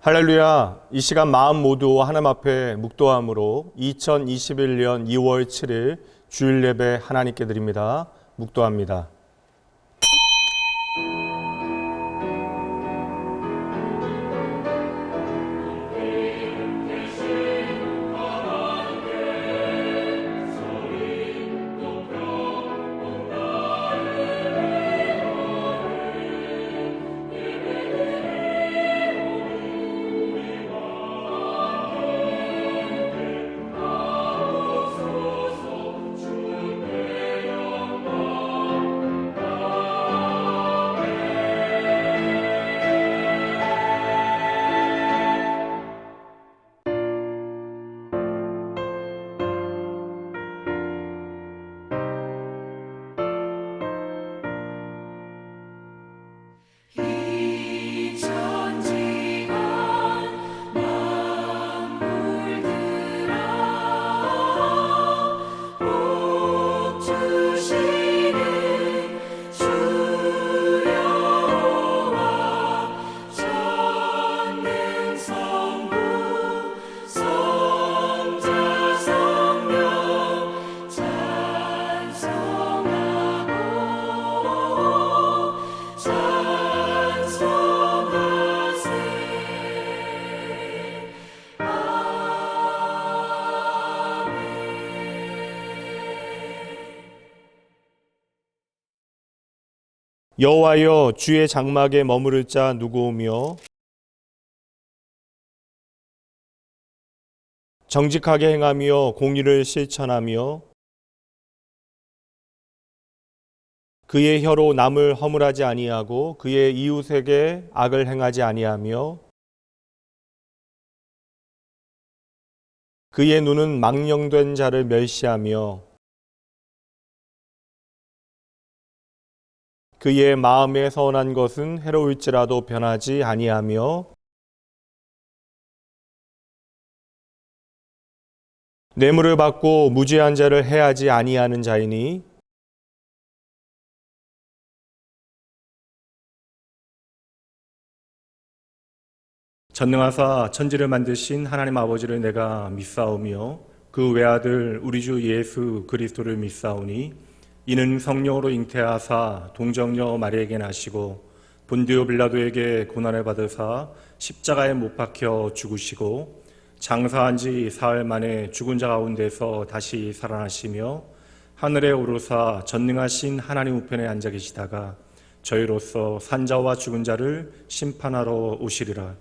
할렐루야. 이 시간 마음 모두 하나님 앞에 묵도함으로 2021년 2월 7일 주일 예배 하나님께 드립니다. 묵도합니다. 여호와여, 주의 장막에 머무를 자 누구오며 정직하게 행하며 공의를 실천하며 그의 혀로 남을 허물하지 아니하고 그의 이웃에게 악을 행하지 아니하며 그의 눈은 망령된 자를 멸시하며 그의 마음에 선한 것은 해로울지라도 변하지 아니하며 뇌물을 받고 무죄한 자를 해하지 아니하는 자이니 전능하사 천지를 만드신 하나님 아버지를 내가 믿사오며 그 외아들 우리 주 예수 그리스도를 믿사오니 이는 성령으로 잉태하사 동정녀 마리에게 나시고 본디오 빌라도에게 고난을 받으사 십자가에 못 박혀 죽으시고 장사한 지 사흘 만에 죽은 자 가운데서 다시 살아나시며 하늘에 오르사 전능하신 하나님 우편에 앉아 계시다가 저희로서 산자와 죽은 자를 심판하러 오시리라.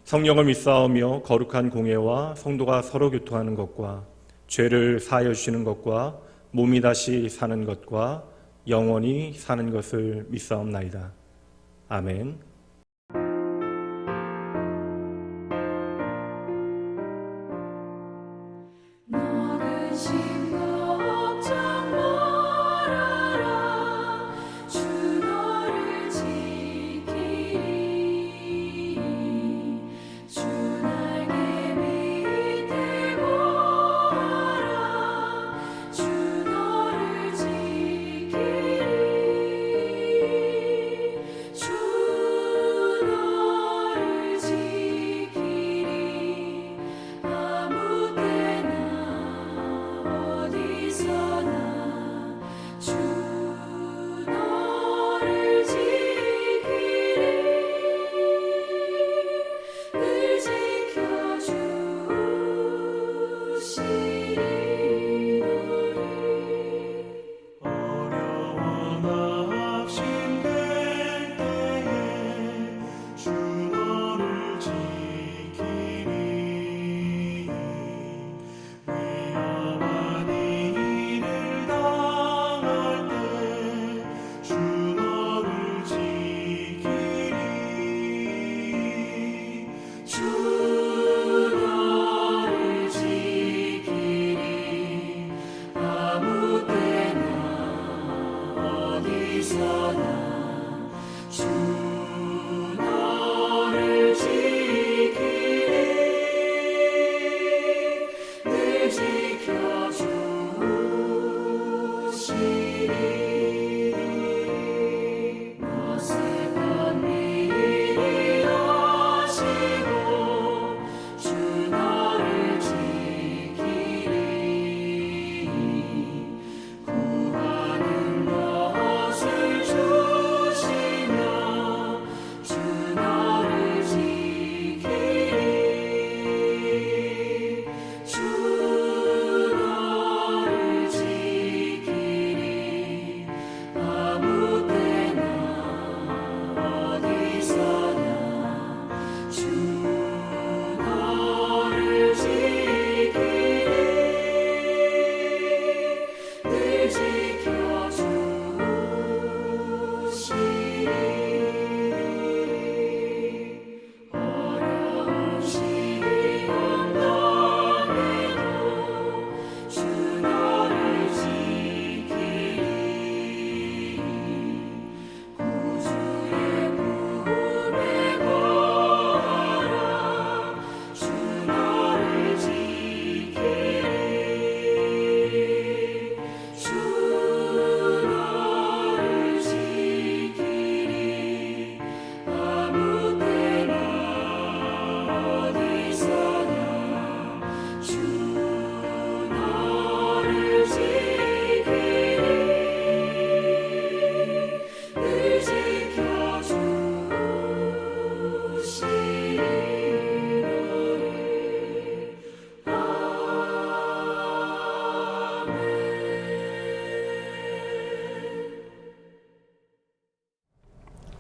성령을 믿사오며 거룩한 공예와 성도가 서로 교통하는 것과 죄를 사하여 주시는 것과 몸이 다시 사는 것과 영원히 사는 것을 믿사옵나이다. 아멘.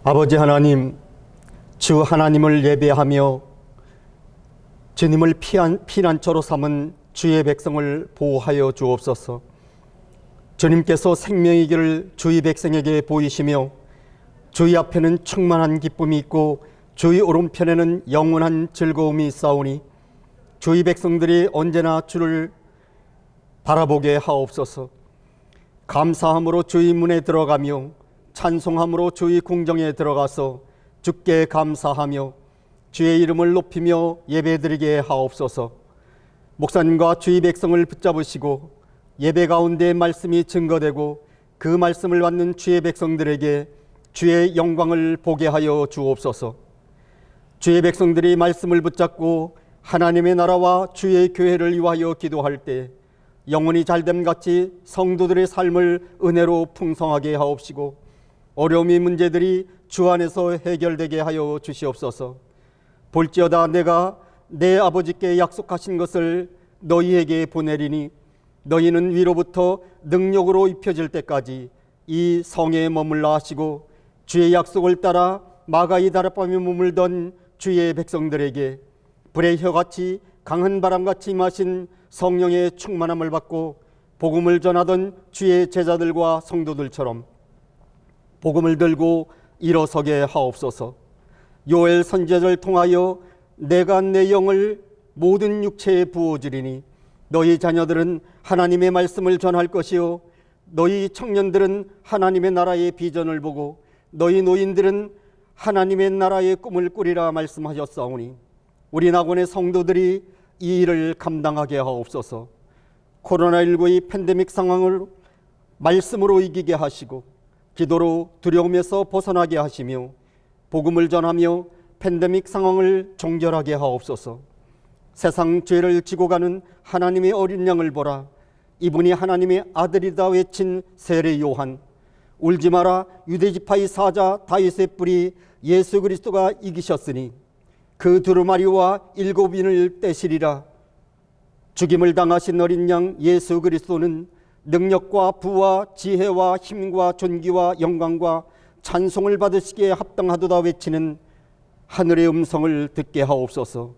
아버지 하나님, 주 하나님을 예배하며 주님을 피난처로 삼은 주의 백성을 보호하여 주옵소서. 주님께서 생명의 길을 주의 백성에게 보이시며 주의 앞에는 충만한 기쁨이 있고 주의 오른편에는 영원한 즐거움이 있사오니 주의 백성들이 언제나 주를 바라보게 하옵소서. 감사함으로 주의 문에 들어가며 찬송함으로 주의 궁정에 들어가서 주께 감사하며 주의 이름을 높이며 예배드리게 하옵소서. 목사님과 주의 백성을 붙잡으시고 예배 가운데 말씀이 증거되고 그 말씀을 받는 주의 백성들에게 주의 영광을 보게 하여 주옵소서. 주의 백성들이 말씀을 붙잡고 하나님의 나라와 주의 교회를 위하여 기도할 때 영혼이 잘됨같이 성도들의 삶을 은혜로 풍성하게 하옵시고 어려움의 문제들이 주 안에서 해결되게 하여 주시옵소서. 볼지어다 내가 내 아버지께 약속하신 것을 너희에게 보내리니 너희는 위로부터 능력으로 입혀질 때까지 이 성에 머물라 하시고 주의 약속을 따라 마가의 다락방에 머물던 주의 백성들에게 불의 혀같이 강한 바람같이 임하신 성령의 충만함을 받고 복음을 전하던 주의 제자들과 성도들처럼 복음을 들고 일어서게 하옵소서. 요엘 선지자를 통하여 내가 내 영을 모든 육체에 부어주리니 너희 자녀들은 하나님의 말씀을 전할 것이요 너희 청년들은 하나님의 나라의 비전을 보고 너희 노인들은 하나님의 나라의 꿈을 꾸리라 말씀하셨사오니 우리 낙원의 성도들이 이 일을 감당하게 하옵소서. 코로나19의 팬데믹 상황을 말씀으로 이기게 하시고 기도로 두려움에서 벗어나게 하시며 복음을 전하며 팬데믹 상황을 종결하게 하옵소서. 세상 죄를 지고 가는 하나님의 어린 양을 보라. 이분이 하나님의 아들이다 외친 세례 요한. 울지 마라. 유대지파의 사자 다윗의 뿔이 예수 그리스도가 이기셨으니 그 두루마리와 7인을 떼시리라. 죽임을 당하신 어린 양 예수 그리스도는 능력과 부와 지혜와 힘과 존귀와 영광과 찬송을 받으시기에 합당하도다 외치는 하늘의 음성을 듣게 하옵소서.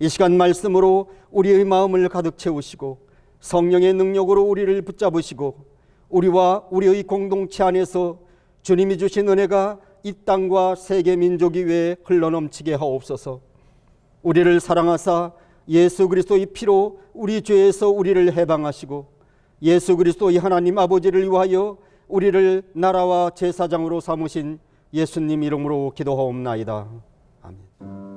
이 시간 말씀으로 우리의 마음을 가득 채우시고 성령의 능력으로 우리를 붙잡으시고 우리와 우리의 공동체 안에서 주님이 주신 은혜가 이 땅과 세계 민족이 위에 흘러넘치게 하옵소서. 우리를 사랑하사 예수 그리스도의 피로 우리 죄에서 우리를 해방하시고 예수 그리스도의 하나님 아버지를 위하여 우리를 나라와 제사장으로 삼으신 예수님 이름으로 기도하옵나이다. 아멘.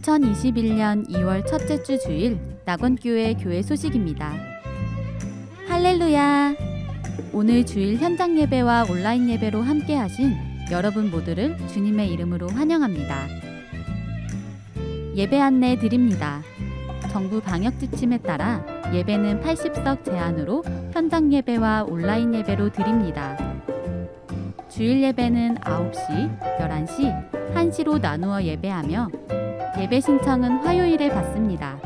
(2021년 2월) 첫째 주 주일 낙원교회 교회 소식입니다. 할렐루야! 오늘 주일 현장 예배와 온라인 예배로 함께 하신 여러분 모두를 주님의 이름으로 환영합니다. 예배 안내 드립니다. 정부 방역 지침에 따라 예배는 80석 제한으로 현장 예배와 온라인 예배로 드립니다. 주일 예배는 9시, 11시, 1시로 나누어 예배하며 예배 신청은 화요일에 받습니다.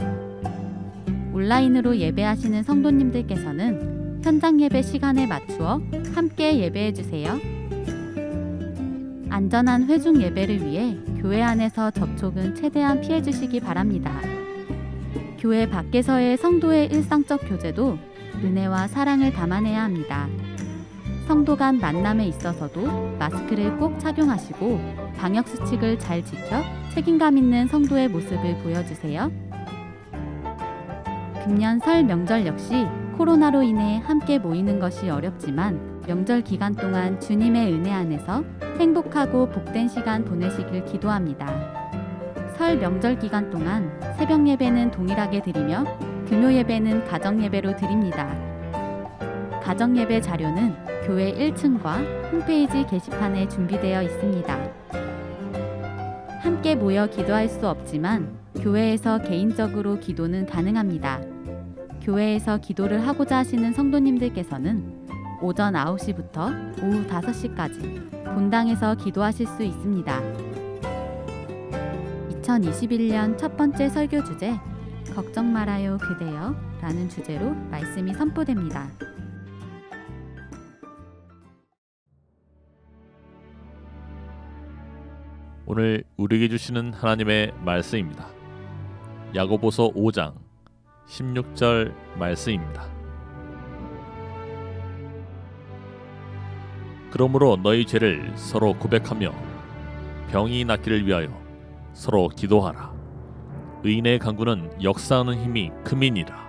온라인으로 예배하시는 성도님들께서는 현장 예배 시간에 맞추어 함께 예배해 주세요. 안전한 회중 예배를 위해 교회 안에서 접촉은 최대한 피해 주시기 바랍니다. 교회 밖에서의 성도의 일상적 교제도 은혜와 사랑을 담아내야 합니다. 성도 간 만남에 있어서도 마스크를 꼭 착용하시고 방역수칙을 잘 지켜 책임감 있는 성도의 모습을 보여주세요. 금년 설 명절 역시 코로나로 인해 함께 모이는 것이 어렵지만 명절 기간 동안 주님의 은혜 안에서 행복하고 복된 시간 보내시길 기도합니다. 설 명절 기간 동안 새벽 예배는 동일하게 드리며 금요 예배는 가정 예배로 드립니다. 가정 예배 자료는 교회 1층과 홈페이지 게시판에 준비되어 있습니다. 함께 모여 기도할 수 없지만 교회에서 개인적으로 기도는 가능합니다. 교회에서 기도를 하고자 하시는 성도님들께서는 오전 9시부터 오후 5시까지 본당에서 기도하실 수 있습니다. 2021년 첫 번째 설교 주제 걱정 말아요 그대여 라는 주제로 말씀이 선포됩니다. 오늘 우리에게 주시는 하나님의 말씀입니다. 야고보서 5장 16절 말씀입니다. 그러므로 너희 죄를 서로 고백하며 병이 낫기를 위하여 서로 기도하라. 의인의 간구는 역사하는 힘이 큼이니라.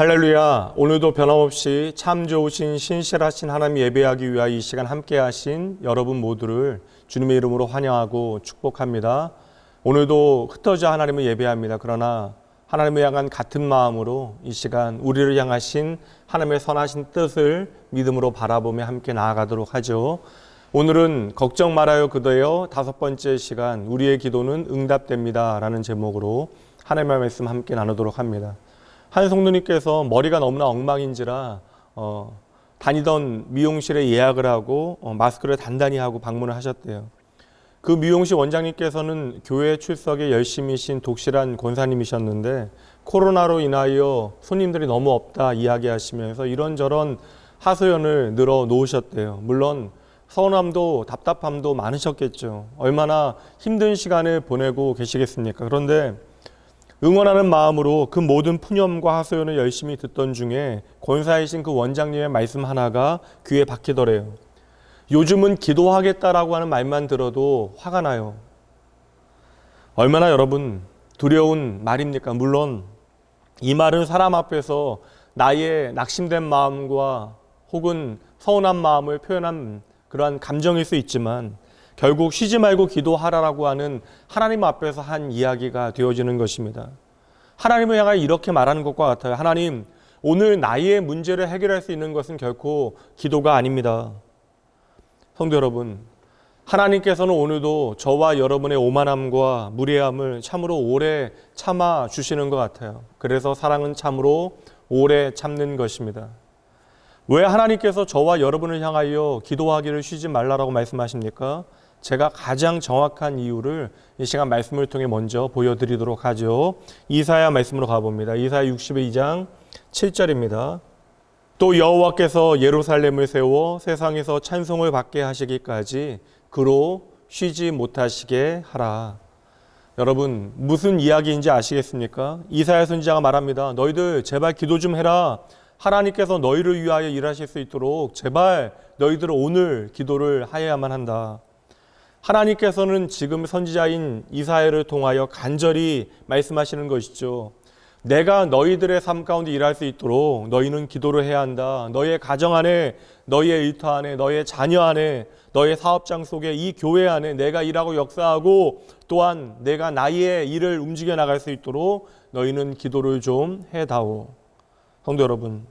할렐루야. 오늘도 변함없이 참 좋으신 신실하신 하나님 예배하기 위하여 이 시간 함께 하신 여러분 모두를 주님의 이름으로 환영하고 축복합니다. 오늘도 흩어져 하나님을 예배합니다. 그러나 하나님을 향한 같은 마음으로 이 시간 우리를 향하신 하나님의 선하신 뜻을 믿음으로 바라보며 함께 나아가도록 하죠. 오늘은 걱정 말아요 그대여 5번째 시간 우리의 기도는 응답됩니다 라는 제목으로 하나님의 말씀 함께 나누도록 합니다. 한 성도님께서 머리가 너무나 엉망인지라 다니던 미용실에 예약을 하고 마스크를 단단히 하고 방문을 하셨대요. 그 미용실 원장님께서는 교회 출석에 열심히신 독실한 권사님이셨는데 코로나로 인하여 손님들이 너무 없다 이야기하시면서 이런저런 하소연을 늘어 놓으셨대요. 물론 서운함도 답답함도 많으셨겠죠. 얼마나 힘든 시간을 보내고 계시겠습니까? 그런데 응원하는 마음으로 그 모든 푸념과 하소연을 열심히 듣던 중에 권사이신 그 원장님의 말씀 하나가 귀에 박히더래요. 요즘은 기도하겠다라고 하는 말만 들어도 화가 나요. 얼마나 여러분 두려운 말입니까? 물론 이 말은 사람 앞에서 나의 낙심된 마음과 혹은 서운한 마음을 표현한 그러한 감정일 수 있지만 결국 쉬지 말고 기도하라라고 하는 하나님 앞에서 한 이야기가 되어지는 것입니다. 하나님을 향하여 이렇게 말하는 것과 같아요. 하나님, 오늘 나의 문제를 해결할 수 있는 것은 결코 기도가 아닙니다. 성도 여러분, 하나님께서는 오늘도 저와 여러분의 오만함과 무례함을 참으로 오래 참아 주시는 것 같아요. 그래서 사랑은 참으로 오래 참는 것입니다. 왜 하나님께서 저와 여러분을 향하여 기도하기를 쉬지 말라라고 말씀하십니까? 제가 가장 정확한 이유를 이 시간 말씀을 통해 먼저 보여드리도록 하죠. 이사야 말씀으로 가봅니다. 이사야 62장 7절입니다. 또 여호와께서 예루살렘을 세워 세상에서 찬송을 받게 하시기까지 그로 쉬지 못하시게 하라. 여러분 무슨 이야기인지 아시겠습니까? 이사야 선지자가 말합니다. 너희들 제발 기도 좀 해라. 하나님께서 너희를 위하여 일하실 수 있도록 제발 너희들은 오늘 기도를 하여야만 한다. 하나님께서는 지금 선지자인 이사야를 통하여 간절히 말씀하시는 것이죠. 내가 너희들의 삶 가운데 일할 수 있도록 너희는 기도를 해야 한다. 너의 가정 안에, 너의 일터 안에, 너의 자녀 안에, 너의 사업장 속에, 이 교회 안에 내가 일하고 역사하고 또한 내가 나의 일을 움직여 나갈 수 있도록 너희는 기도를 좀 해다오. 성도 여러분,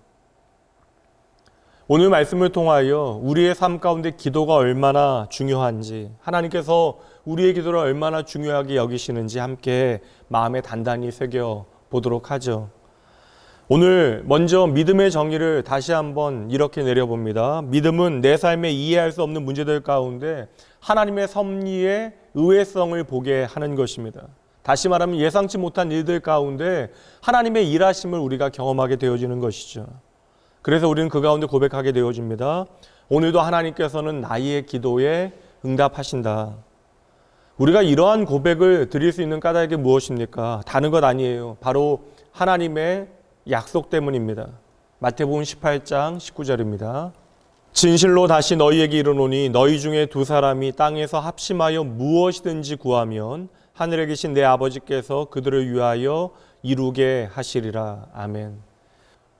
오늘 말씀을 통하여 우리의 삶 가운데 기도가 얼마나 중요한지, 하나님께서 우리의 기도를 얼마나 중요하게 여기시는지 함께 마음에 단단히 새겨 보도록 하죠. 오늘 먼저 믿음의 정의를 다시 한번 이렇게 내려봅니다. 믿음은 내 삶에 이해할 수 없는 문제들 가운데 하나님의 섭리의 의외성을 보게 하는 것입니다. 다시 말하면 예상치 못한 일들 가운데 하나님의 일하심을 우리가 경험하게 되어지는 것이죠. 그래서 우리는 그 가운데 고백하게 되어집니다. 오늘도 하나님께서는 나의 기도에 응답하신다. 우리가 이러한 고백을 드릴 수 있는 까닭이 무엇입니까? 다른 것 아니에요. 바로 하나님의 약속 때문입니다. 마태복음 18장 19절입니다. 진실로 다시 너희에게 이르노니 너희 중에 두 사람이 땅에서 합심하여 무엇이든지 구하면 하늘에 계신 내 아버지께서 그들을 위하여 이루게 하시리라. 아멘.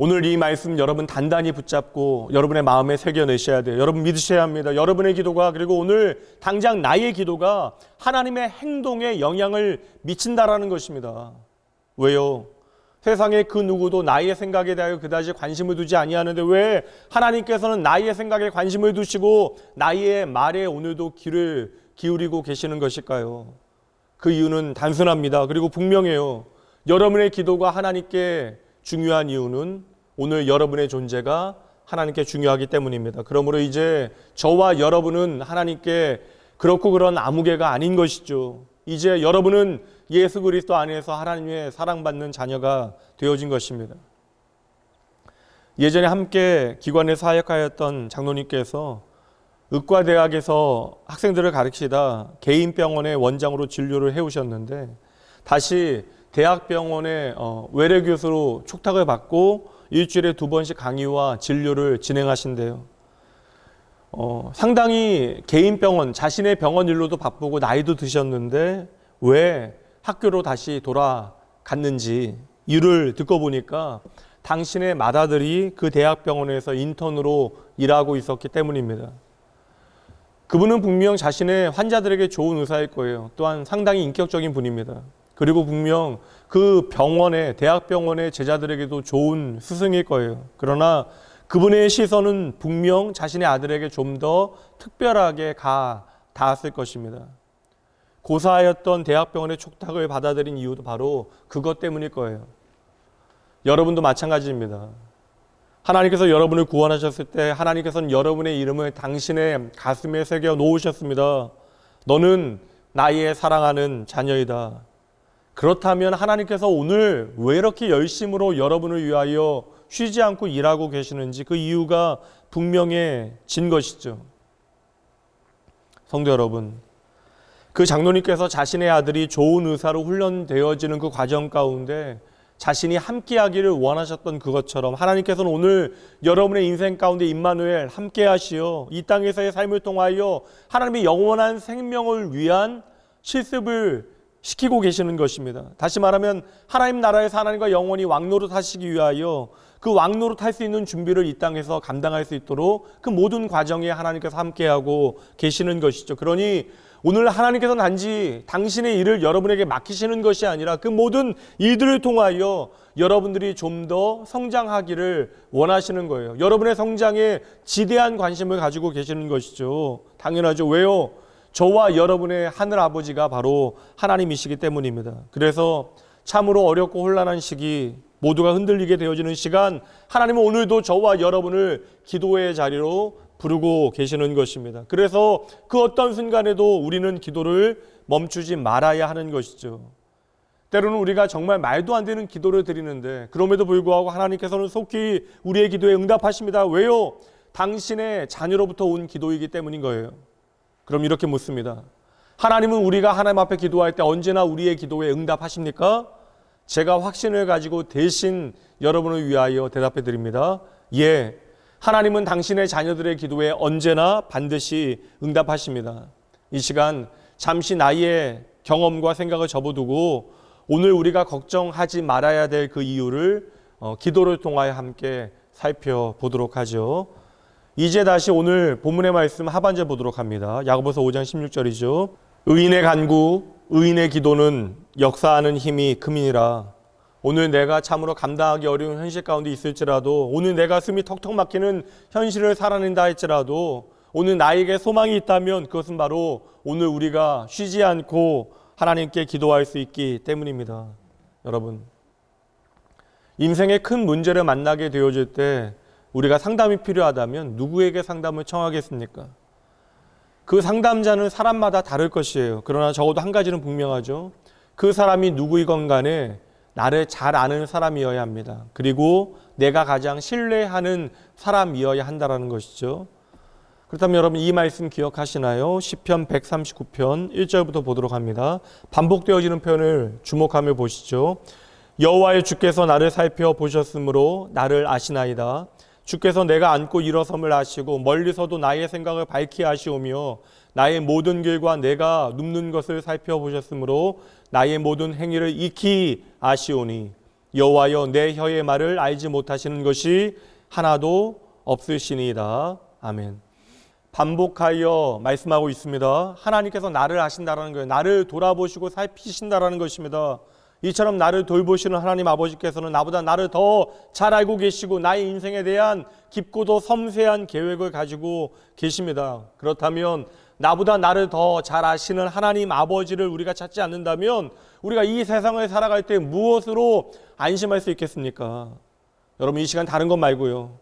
오늘 이 말씀 여러분 단단히 붙잡고 여러분의 마음에 새겨내셔야 돼요. 여러분 믿으셔야 합니다. 여러분의 기도가, 그리고 오늘 당장 나의 기도가 하나님의 행동에 영향을 미친다라는 것입니다. 왜요? 세상에 그 누구도 나의 생각에 대하여 그다지 관심을 두지 아니하는데 왜 하나님께서는 나의 생각에 관심을 두시고 나의 말에 오늘도 귀를 기울이고 계시는 것일까요? 그 이유는 단순합니다. 그리고 분명해요. 여러분의 기도가 하나님께 중요한 이유는 오늘 여러분의 존재가 하나님께 중요하기 때문입니다. 그러므로 이제 저와 여러분은 하나님께 그렇고 그런 아무개가 아닌 것이죠. 이제 여러분은 예수 그리스도 안에서 하나님의 사랑받는 자녀가 되어진 것입니다. 예전에 함께 기관에 사역하였던 장로님께서 의과대학에서 학생들을 가르치다 개인병원의 원장으로 진료를 해오셨는데 다시 대학병원의 외래교수로 촉탁을 받고 일주일에 2번씩 강의와 진료를 진행하신대요. 상당히 개인병원, 자신의 병원 일로도 바쁘고 나이도 드셨는데 왜 학교로 다시 돌아갔는지 이유를 듣고 보니까 당신의 맏아들이 그 대학병원에서 인턴으로 일하고 있었기 때문입니다. 그분은 분명 자신의 환자들에게 좋은 의사일 거예요. 또한 상당히 인격적인 분입니다. 그리고 분명 그 병원의, 대학병원의 제자들에게도 좋은 스승일 거예요. 그러나 그분의 시선은 분명 자신의 아들에게 좀 더 특별하게 닿았을 것입니다. 고사하였던 대학병원의 촉탁을 받아들인 이유도 바로 그것 때문일 거예요. 여러분도 마찬가지입니다. 하나님께서 여러분을 구원하셨을 때 하나님께서는 여러분의 이름을 당신의 가슴에 새겨 놓으셨습니다. 너는 나의 사랑하는 자녀이다. 그렇다면 하나님께서 오늘 왜 이렇게 열심으로 여러분을 위하여 쉬지 않고 일하고 계시는지 그 이유가 분명해진 것이죠. 성도 여러분, 그 장로님께서 자신의 아들이 좋은 의사로 훈련되어지는 그 과정 가운데 자신이 함께하기를 원하셨던 그것처럼 하나님께서는 오늘 여러분의 인생 가운데 임마누엘 함께하시어 이 땅에서의 삶을 통하여 하나님의 영원한 생명을 위한 실습을 시키고 계시는 것입니다. 다시 말하면 하나님 나라에서 하나님과 영원히 왕노릇 하시기 위하여 그 왕노릇 할 수 있는 준비를 이 땅에서 감당할 수 있도록 그 모든 과정에 하나님께서 함께하고 계시는 것이죠. 그러니 오늘 하나님께서 단지 당신의 일을 여러분에게 맡기시는 것이 아니라 그 모든 일들을 통하여 여러분들이 좀 더 성장하기를 원하시는 거예요. 여러분의 성장에 지대한 관심을 가지고 계시는 것이죠. 당연하죠. 왜요? 저와 여러분의 하늘 아버지가 바로 하나님이시기 때문입니다. 그래서 참으로 어렵고 혼란한 시기, 모두가 흔들리게 되어지는 시간, 하나님은 오늘도 저와 여러분을 기도의 자리로 부르고 계시는 것입니다. 그래서 그 어떤 순간에도 우리는 기도를 멈추지 말아야 하는 것이죠. 때로는 우리가 정말 말도 안 되는 기도를 드리는데 그럼에도 불구하고 하나님께서는 속히 우리의 기도에 응답하십니다. 왜요? 당신의 자녀로부터 온 기도이기 때문인 거예요. 그럼 이렇게 묻습니다. 하나님은 우리가 하나님 앞에 기도할 때 언제나 우리의 기도에 응답하십니까? 제가 확신을 가지고 대신 여러분을 위하여 대답해 드립니다. 예, 하나님은 당신의 자녀들의 기도에 언제나 반드시 응답하십니다. 이 시간 잠시 나의 경험과 생각을 접어두고 오늘 우리가 걱정하지 말아야 될 그 이유를 기도를 통하여 함께 살펴보도록 하죠. 이제 다시 오늘 본문의 말씀 하반절 보도록 합니다. 야고보서 5장 16절이죠. 의인의 간구, 의인의 기도는 역사하는 힘이 크미니라. 오늘 내가 참으로 감당하기 어려운 현실 가운데 있을지라도, 오늘 내 가슴이 턱턱 막히는 현실을 살아낸다 할지라도, 오늘 나에게 소망이 있다면 그것은 바로 오늘 우리가 쉬지 않고 하나님께 기도할 수 있기 때문입니다. 여러분, 인생의 큰 문제를 만나게 되어질 때 우리가 상담이 필요하다면 누구에게 상담을 청하겠습니까? 그 상담자는 사람마다 다를 것이에요. 그러나 적어도 한 가지는 분명하죠. 그 사람이 누구이건 간에 나를 잘 아는 사람이어야 합니다. 그리고 내가 가장 신뢰하는 사람이어야 한다는 것이죠. 그렇다면 여러분 이 말씀 기억하시나요? 시편 139편 1절부터 보도록 합니다. 반복되어지는 표현을 주목하며 보시죠. 여호와의 주께서 나를 살펴보셨으므로 나를 아시나이다. 주께서 내가 앉고 일어섬을 아시고 멀리서도 나의 생각을 밝히 아시오며 나의 모든 길과 내가 눕는 것을 살펴보셨으므로 나의 모든 행위를 익히 아시오니 여호와여 내 혀의 말을 알지 못하시는 것이 하나도 없으시니이다. 아멘. 반복하여 말씀하고 있습니다. 하나님께서 나를 아신다라는 거예요. 나를 돌아보시고 살피신다라는 것입니다. 이처럼 나를 돌보시는 하나님 아버지께서는 나보다 나를 더 잘 알고 계시고 나의 인생에 대한 깊고도 섬세한 계획을 가지고 계십니다. 그렇다면 나보다 나를 더 잘 아시는 하나님 아버지를 우리가 찾지 않는다면 우리가 이 세상을 살아갈 때 무엇으로 안심할 수 있겠습니까? 여러분 이 시간 다른 것 말고요.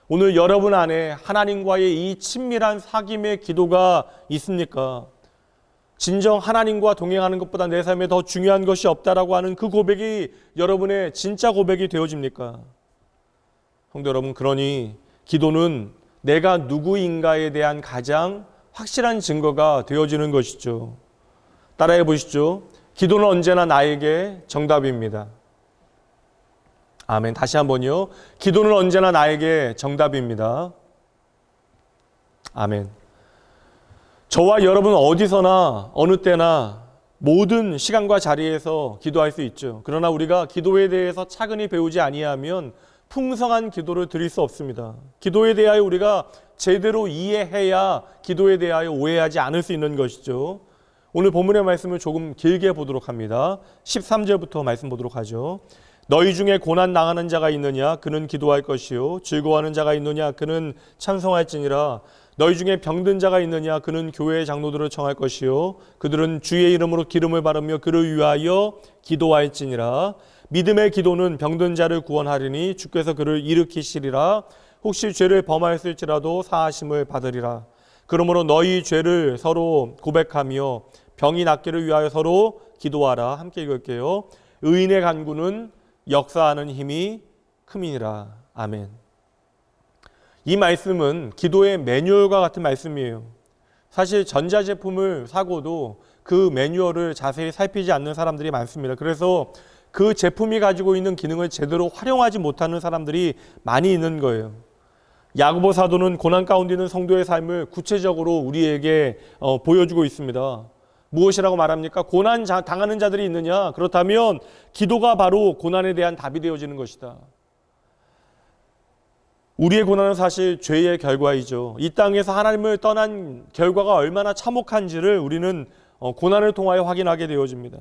오늘 여러분 안에 하나님과의 이 친밀한 사귐의 기도가 있습니까? 진정 하나님과 동행하는 것보다 내 삶에 더 중요한 것이 없다라고 하는 그 고백이 여러분의 진짜 고백이 되어집니까? 성도 여러분, 그러니 기도는 내가 누구인가에 대한 가장 확실한 증거가 되어지는 것이죠. 따라해 보시죠. 기도는 언제나 나에게 정답입니다. 아멘. 다시 한번요. 기도는 언제나 나에게 정답입니다. 아멘. 저와 여러분은 어디서나 어느 때나 모든 시간과 자리에서 기도할 수 있죠. 그러나 우리가 기도에 대해서 차근히 배우지 아니하면 풍성한 기도를 드릴 수 없습니다. 기도에 대하여 우리가 제대로 이해해야 기도에 대하여 오해하지 않을 수 있는 것이죠. 오늘 본문의 말씀을 조금 길게 보도록 합니다. 13절부터 말씀 보도록 하죠. 너희 중에 고난 당하는 자가 있느냐 그는 기도할 것이요 즐거워하는 자가 있느냐 그는 찬송할지니라. 너희 중에 병든 자가 있느냐 그는 교회의 장로들을 청할 것이요 그들은 주의 이름으로 기름을 바르며 그를 위하여 기도할지니라. 믿음의 기도는 병든 자를 구원하리니 주께서 그를 일으키시리라. 혹시 죄를 범하였을지라도 사하심을 받으리라. 그러므로 너희 죄를 서로 고백하며 병이 낫기를 위하여 서로 기도하라. 함께 읽을게요. 의인의 간구는 역사하는 힘이 큼이니라. 아멘. 이 말씀은 기도의 매뉴얼과 같은 말씀이에요. 사실 전자제품을 사고도 그 매뉴얼을 자세히 살피지 않는 사람들이 많습니다. 그래서 그 제품이 가지고 있는 기능을 제대로 활용하지 못하는 사람들이 많이 있는 거예요. 야고보 사도는 고난 가운데 있는 성도의 삶을 구체적으로 우리에게 보여주고 있습니다. 무엇이라고 말합니까? 고난 당하는 자들이 있느냐? 그렇다면 기도가 바로 고난에 대한 답이 되어지는 것이다. 우리의 고난은 사실 죄의 결과이죠. 이 땅에서 하나님을 떠난 결과가 얼마나 참혹한지를 우리는 고난을 통하여 확인하게 되어집니다.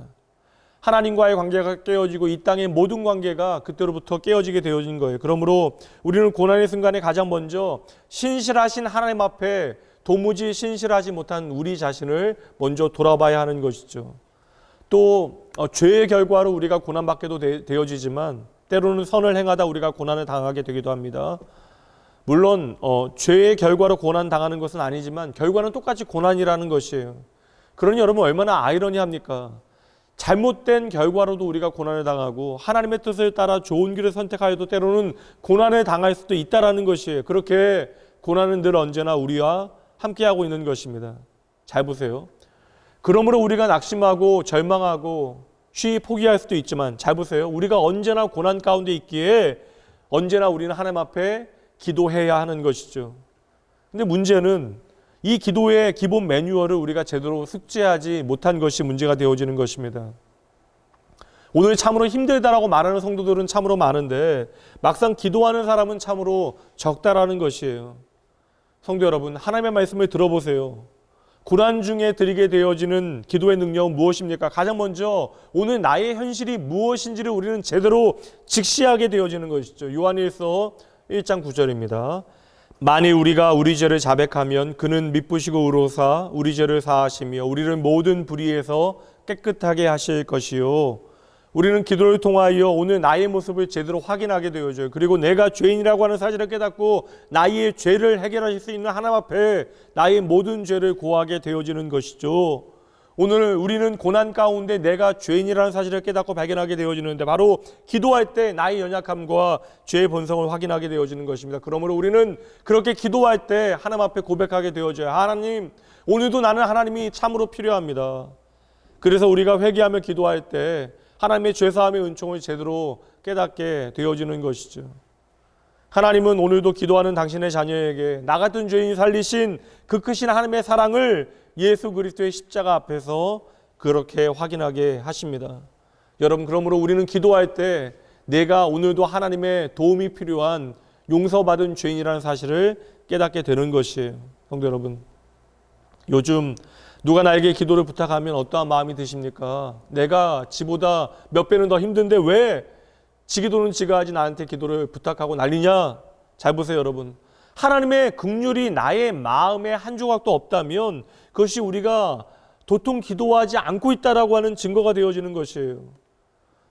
하나님과의 관계가 깨어지고 이 땅의 모든 관계가 그때로부터 깨어지게 되어진 거예요. 그러므로 우리는 고난의 순간에 가장 먼저 신실하신 하나님 앞에 도무지 신실하지 못한 우리 자신을 먼저 돌아봐야 하는 것이죠. 또 죄의 결과로 우리가 고난받게도 되어지지만 때로는 선을 행하다 우리가 고난을 당하게 되기도 합니다. 물론 죄의 결과로 고난당하는 것은 아니지만 결과는 똑같이 고난이라는 것이에요. 그러니 여러분 얼마나 아이러니합니까? 잘못된 결과로도 우리가 고난을 당하고 하나님의 뜻을 따라 좋은 길을 선택하여도 때로는 고난을 당할 수도 있다라는 것이에요. 그렇게 고난은 늘 언제나 우리와 함께하고 있는 것입니다. 잘 보세요. 그러므로 우리가 낙심하고 절망하고 쉬이 포기할 수도 있지만 잘 보세요. 우리가 언제나 고난 가운데 있기에 언제나 우리는 하나님 앞에 기도해야 하는 것이죠. 근데 문제는 이 기도의 기본 매뉴얼을 우리가 제대로 숙지하지 못한 것이 문제가 되어지는 것입니다. 오늘 참으로 힘들다라고 말하는 성도들은 참으로 많은데 막상 기도하는 사람은 참으로 적다라는 것이에요. 성도 여러분, 하나님의 말씀을 들어보세요. 고난 중에 드리게 되어지는 기도의 능력은 무엇입니까? 가장 먼저 오늘 나의 현실이 무엇인지를 우리는 제대로 직시하게 되어지는 것이죠. 요한일서 1장 9절입니다. 만일 우리가 우리 죄를 자백하면 그는 미쁘시고 의로사 우리 죄를 사하시며 우리를 모든 불의에서 깨끗하게 하실 것이요. 우리는 기도를 통하여 오늘 나의 모습을 제대로 확인하게 되어져요. 그리고 내가 죄인이라고 하는 사실을 깨닫고 나의 죄를 해결하실 수 있는 하나님 앞에 나의 모든 죄를 고하게 되어지는 것이죠. 오늘 우리는 고난 가운데 내가 죄인이라는 사실을 깨닫고 발견하게 되어지는데 바로 기도할 때 나의 연약함과 죄의 본성을 확인하게 되어지는 것입니다. 그러므로 우리는 그렇게 기도할 때 하나님 앞에 고백하게 되어져요. 하나님, 오늘도 나는 하나님이 참으로 필요합니다. 그래서 우리가 회개하며 기도할 때 하나님의 죄사함의 은총을 제대로 깨닫게 되어지는 것이죠. 하나님은 오늘도 기도하는 당신의 자녀에게 나 같은 죄인이 살리신 그 크신 하나님의 사랑을 예수 그리스도의 십자가 앞에서 그렇게 확인하게 하십니다. 여러분, 그러므로 우리는 기도할 때 내가 오늘도 하나님의 도움이 필요한 용서받은 죄인이라는 사실을 깨닫게 되는 것이에요. 성도 여러분, 요즘 누가 나에게 기도를 부탁하면 어떠한 마음이 드십니까? 내가 지보다 몇 배는 더 힘든데 왜 지 기도는 지가 하지 나한테 기도를 부탁하고 난리냐? 잘 보세요, 여러분. 하나님의 긍휼이 나의 마음에 한 조각도 없다면 그것이 우리가 도통 기도하지 않고 있다라고 하는 증거가 되어지는 것이에요.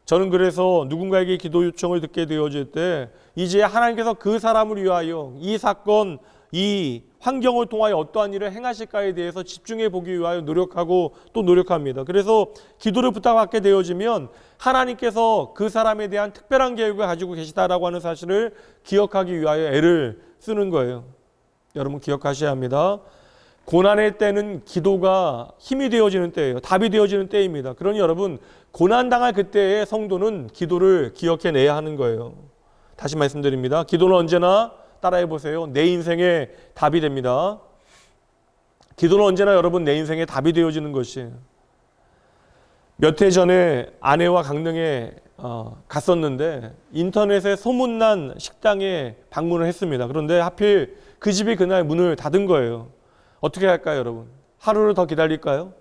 저는 그래서 누군가에게 기도 요청을 듣게 되어질 때 이제 하나님께서 그 사람을 위하여 이 사건, 이 환경을 통하여 어떠한 일을 행하실까에 대해서 집중해 보기 위하여 노력하고 또 노력합니다. 그래서 기도를 부탁받게 되어지면 하나님께서 그 사람에 대한 특별한 계획을 가지고 계시다라고 하는 사실을 기억하기 위하여 애를 쓰는 거예요. 여러분 기억하셔야 합니다. 고난의 때는 기도가 힘이 되어지는 때예요. 답이 되어지는 때입니다. 그러니 여러분 고난당할 그때의 성도는 기도를 기억해내야 하는 거예요. 다시 말씀드립니다. 기도는 언제나 따라해 보세요. 내 인생의 답이 됩니다. 기도는 언제나 여러분 내 인생의 답이 되어지는 것이에요. 몇 해 전에 아내와 강릉에 갔었는데 인터넷에 소문난 식당에 방문을 했습니다. 그런데 하필 그 집이 그날 문을 닫은 거예요. 어떻게 할까요, 여러분? 하루를 더 기다릴까요?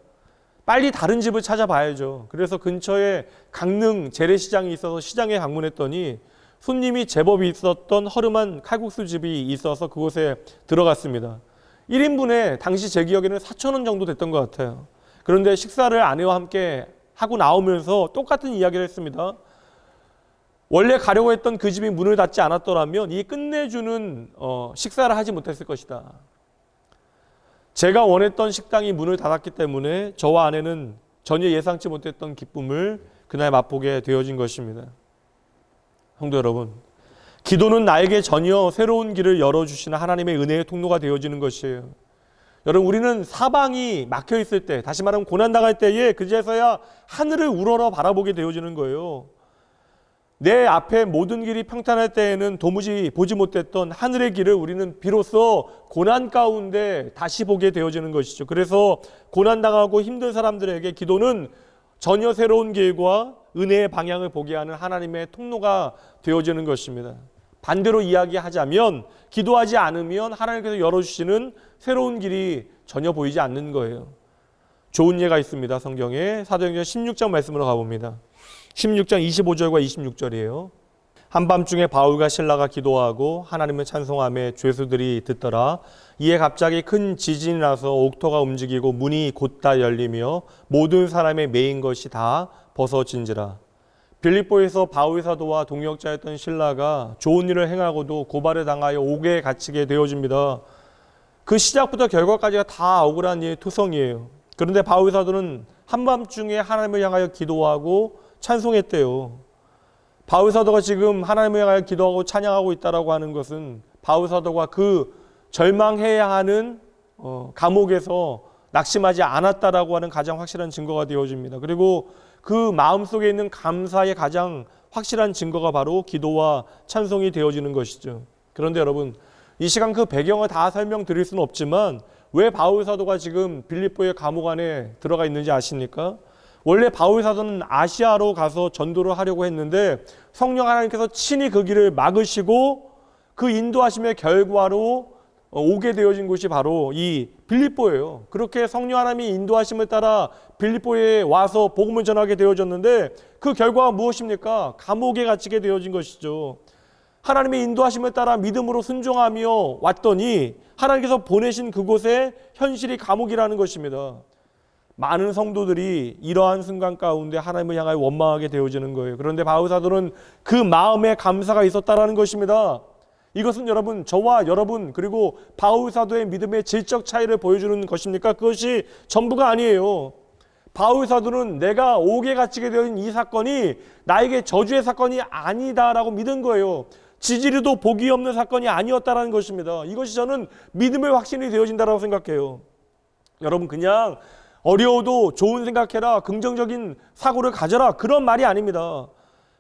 빨리 다른 집을 찾아봐야죠. 그래서 근처에 강릉 재래시장이 있어서 시장에 방문했더니 손님이 제법 있었던 허름한 칼국수 집이 있어서 그곳에 들어갔습니다. 1인분에 당시 제 기억에는 4,000원 정도 됐던 것 같아요. 그런데 식사를 아내와 함께 하고 나오면서 똑같은 이야기를 했습니다. 원래 가려고 했던 그 집이 문을 닫지 않았더라면 이 끝내주는 식사를 하지 못했을 것이다. 제가 원했던 식당이 문을 닫았기 때문에 저와 아내는 전혀 예상치 못했던 기쁨을 그날 맛보게 되어진 것입니다. 성도 여러분, 기도는 나에게 전혀 새로운 길을 열어주시는 하나님의 은혜의 통로가 되어지는 것이에요. 여러분, 우리는 사방이 막혀 있을 때, 다시 말하면 고난당할 때에 그제서야 하늘을 우러러 바라보게 되어지는 거예요. 내 앞에 모든 길이 평탄할 때에는 도무지 보지 못했던 하늘의 길을 우리는 비로소 고난 가운데 다시 보게 되어지는 것이죠. 그래서 고난당하고 힘든 사람들에게 기도는 전혀 새로운 길과 은혜의 방향을 보게 하는 하나님의 통로가 되어지는 것입니다. 반대로 이야기하자면 기도하지 않으면 하나님께서 열어주시는 새로운 길이 전혀 보이지 않는 거예요. 좋은 예가 있습니다. 성경에 사도행전 16장 말씀으로 가봅니다. 16장 25절과 26절이에요. 한밤중에 바울과 실라가 기도하고 하나님을 찬송하며 죄수들이 듣더라. 이에 갑자기 큰 지진이 나서 옥토가 움직이고 문이 곧다 열리며 모든 사람의 매인 것이 다 벗어진지라. 빌립보에서 바울 사도와 동역자였던 실라가 좋은 일을 행하고도 고발을 당하여 옥에 갇히게 되어집니다. 그 시작부터 결과까지가 다 억울한 일의 투성이에요. 그런데 바울 사도는 한밤중에 하나님을 향하여 기도하고 찬송했대요. 바울 사도가 지금 하나님을 향하여 기도하고 찬양하고 있다라고 하는 것은 바울 사도가 그 절망해야 하는 감옥에서 낙심하지 않았다라고 하는 가장 확실한 증거가 되어집니다. 그리고 그 마음속에 있는 감사의 가장 확실한 증거가 바로 기도와 찬송이 되어지는 것이죠. 그런데 여러분, 이 시간 그 배경을 다 설명드릴 수는 없지만 왜 바울 사도가 지금 빌립보의 감옥 안에 들어가 있는지 아십니까? 원래 바울 사도는 아시아로 가서 전도를 하려고 했는데 성령 하나님께서 친히 그 길을 막으시고 그 인도하심의 결과로 오게 되어진 곳이 바로 이 빌립보예요. 그렇게 성령 하나님이 인도하심을 따라 빌립보에 와서 복음을 전하게 되어졌는데 그 결과가 무엇입니까? 감옥에 갇히게 되어진 것이죠. 하나님의 인도하심을 따라 믿음으로 순종하며 왔더니 하나님께서 보내신 그곳에 현실이 감옥이라는 것입니다. 많은 성도들이 이러한 순간 가운데 하나님을 향하여 원망하게 되어지는 거예요. 그런데 바울 사도는 그 마음에 감사가 있었다라는 것입니다. 이것은 여러분, 저와 여러분 그리고 바울 사도의 믿음의 질적 차이를 보여주는 것입니까? 그것이 전부가 아니에요. 바울 사도는 내가 옥에 갇히게 된 이 사건이 나에게 저주의 사건이 아니다라고 믿은 거예요. 지지리도 복이 없는 사건이 아니었다라는 것입니다. 이것이 저는 믿음의 확신이 되어진다라고 생각해요. 여러분, 그냥 어려워도 좋은 생각해라, 긍정적인 사고를 가져라, 그런 말이 아닙니다.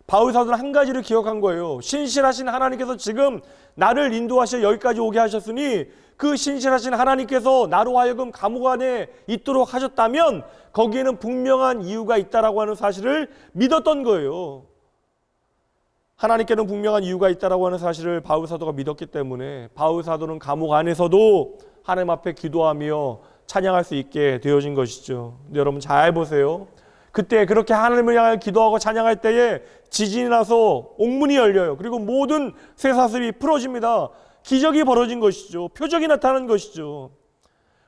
바울 사도는 한 가지를 기억한 거예요. 신실하신 하나님께서 지금 나를 인도하셔 여기까지 오게 하셨으니 그 신실하신 하나님께서 나로 하여금 감옥 안에 있도록 하셨다면 거기에는 분명한 이유가 있다라고 하는 사실을 믿었던 거예요. 하나님께는 분명한 이유가 있다라고 하는 사실을 바울 사도가 믿었기 때문에 바울 사도는 감옥 안에서도 하나님 앞에 기도하며 찬양할 수 있게 되어진 것이죠. 근데 여러분 잘 보세요. 그때 그렇게 하나님을 향해 기도하고 찬양할 때에 지진이 나서 옥문이 열려요. 그리고 모든 쇠사슬이 풀어집니다. 기적이 벌어진 것이죠. 표적이 나타난 것이죠.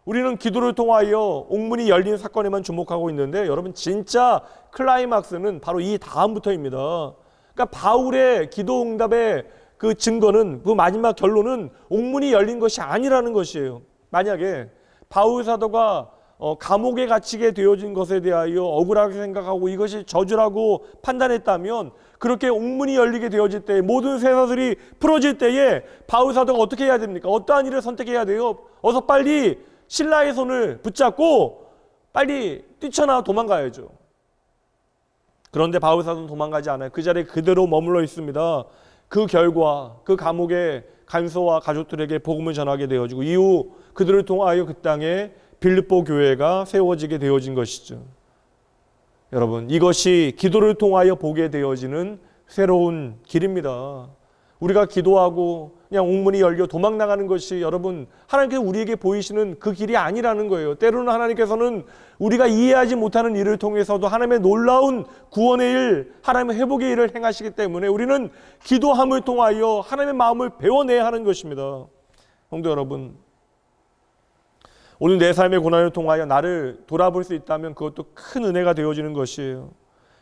우리는 기도를 통하여 옥문이 열린 사건에만 주목하고 있는데 여러분 진짜 클라이막스는 바로 이 다음부터입니다. 그러니까 바울의 기도 응답의 그 증거는, 그 마지막 결론은 옥문이 열린 것이 아니라는 것이에요. 만약에 바울 사도가 감옥에 갇히게 되어진 것에 대하여 억울하게 생각하고 이것이 저주라고 판단했다면 그렇게 옥문이 열리게 되어질 때 모든 쇠사슬이 풀어질 때에 바울 사도가 어떻게 해야 됩니까? 어떠한 일을 선택해야 돼요? 어서 빨리 신라의 손을 붙잡고 빨리 뛰쳐나와 도망가야죠. 그런데 바울 사도는 도망가지 않아요. 그 자리에 그대로 머물러 있습니다. 그 결과 그 감옥의 간소와 가족들에게 복음을 전하게 되어지고 이후 그들을 통하여 그 땅에 빌립보 교회가 세워지게 되어진 것이죠. 여러분, 이것이 기도를 통하여 보게 되어지는 새로운 길입니다. 우리가 기도하고 그냥 옥문이 열려 도망 나가는 것이 여러분 하나님께서 우리에게 보이시는 그 길이 아니라는 거예요. 때로는 하나님께서는 우리가 이해하지 못하는 일을 통해서도 하나님의 놀라운 구원의 일, 하나님의 회복의 일을 행하시기 때문에 우리는 기도함을 통하여 하나님의 마음을 배워내야 하는 것입니다. 성도 여러분, 오늘 내 삶의 고난을 통하여 나를 돌아볼 수 있다면 그것도 큰 은혜가 되어지는 것이에요.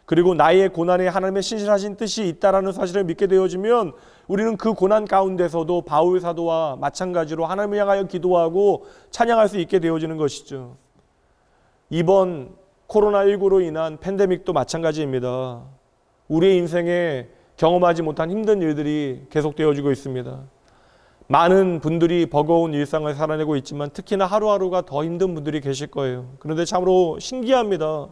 그리고 나의 고난에 하나님의 신실하신 뜻이 있다라는 사실을 믿게 되어지면 우리는 그 고난 가운데서도 바울 사도와 마찬가지로 하나님을 향하여 기도하고 찬양할 수 있게 되어지는 것이죠. 이번 코로나19로 인한 팬데믹도 마찬가지입니다. 우리의 인생에 경험하지 못한 힘든 일들이 계속되어지고 있습니다. 많은 분들이 버거운 일상을 살아내고 있지만 특히나 하루하루가 더 힘든 분들이 계실 거예요. 그런데 참으로 신기합니다.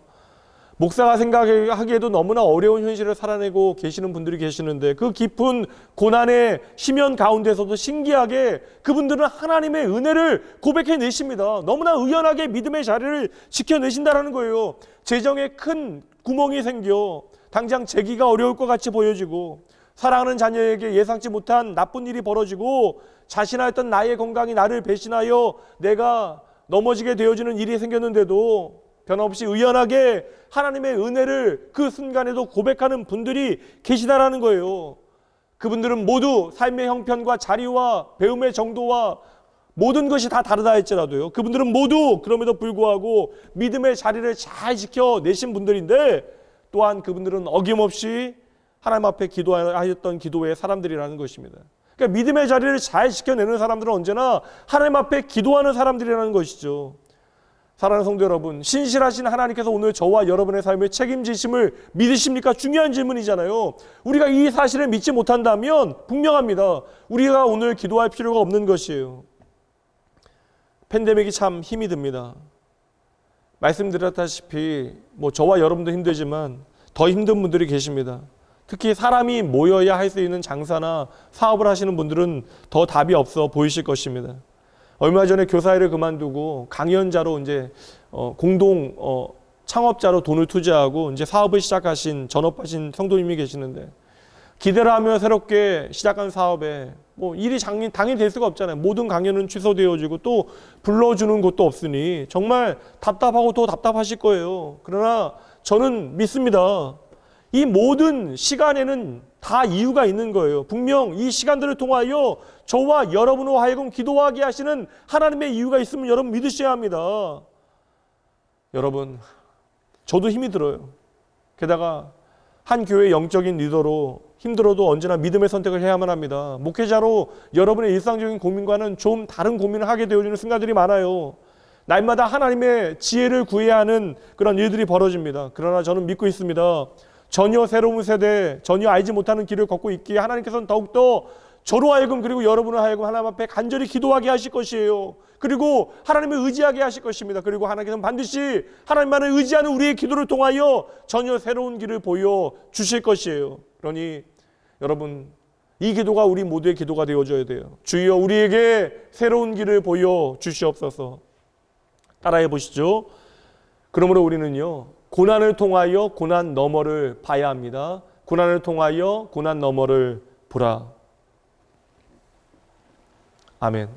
목사가 생각하기에도 너무나 어려운 현실을 살아내고 계시는 분들이 계시는데 그 깊은 고난의 심연 가운데서도 신기하게 그분들은 하나님의 은혜를 고백해내십니다. 너무나 의연하게 믿음의 자리를 지켜내신다는 거예요. 재정에 큰 구멍이 생겨 당장 재기가 어려울 것 같이 보여지고 사랑하는 자녀에게 예상치 못한 나쁜 일이 벌어지고 자신하였던 나의 건강이 나를 배신하여 내가 넘어지게 되어지는 일이 생겼는데도 변함없이 의연하게 하나님의 은혜를 그 순간에도 고백하는 분들이 계시다라는 거예요. 그분들은 모두 삶의 형편과 자리와 배움의 정도와 모든 것이 다 다르다 할지라도요. 그분들은 모두 그럼에도 불구하고 믿음의 자리를 잘 지켜내신 분들인데 또한 그분들은 어김없이 하나님 앞에 기도하였던 기도의 사람들이라는 것입니다. 그러니까 믿음의 자리를 잘 지켜내는 사람들은 언제나 하나님 앞에 기도하는 사람들이라는 것이죠. 사랑하는 성도 여러분, 신실하신 하나님께서 오늘 저와 여러분의 삶을 책임지심을 믿으십니까? 중요한 질문이잖아요. 우리가 이 사실을 믿지 못한다면 분명합니다. 우리가 오늘 기도할 필요가 없는 것이에요. 팬데믹이 참 힘이 듭니다. 말씀드렸다시피 저와 여러분도 힘들지만 더 힘든 분들이 계십니다. 특히 사람이 모여야 할 수 있는 장사나 사업을 하시는 분들은 더 답이 없어 보이실 것입니다. 얼마 전에 교사일을 그만두고 강연자로 이제 공동 창업자로 돈을 투자하고 이제 사업을 시작하신 전업하신 성도님이 계시는데 기대를 하며 새롭게 시작한 사업에 일이 당연히 될 수가 없잖아요. 모든 강연은 취소되어지고 또 불러주는 곳도 없으니 정말 답답하고 더 답답하실 거예요. 그러나 저는 믿습니다. 이 모든 시간에는 다 이유가 있는 거예요. 분명 이 시간들을 통하여 저와 여러분으로 하여금 기도하게 하시는 하나님의 이유가 있으면 여러분 믿으셔야 합니다. 여러분, 저도 힘이 들어요. 게다가 한 교회 영적인 리더로 힘들어도 언제나 믿음의 선택을 해야만 합니다. 목회자로 여러분의 일상적인 고민과는 좀 다른 고민을 하게 되어지는 순간들이 많아요. 날마다 하나님의 지혜를 구해야 하는 그런 일들이 벌어집니다. 그러나 저는 믿고 있습니다. 전혀 새로운 세대, 전혀 알지 못하는 길을 걷고 있기에 하나님께서는 더욱더 저로 하여금 그리고 여러분을 하여금 하나님 앞에 간절히 기도하게 하실 것이에요. 그리고 하나님을 의지하게 하실 것입니다. 그리고 하나님께서는 반드시 하나님만을 의지하는 우리의 기도를 통하여 전혀 새로운 길을 보여주실 것이에요. 그러니 여러분, 이 기도가 우리 모두의 기도가 되어줘야 돼요. 주여 우리에게 새로운 길을 보여주시옵소서. 따라해 보시죠. 그러므로 우리는요, 고난을 통하여 고난 너머를 봐야 합니다. 고난을 통하여 고난 너머를 보라. 아멘.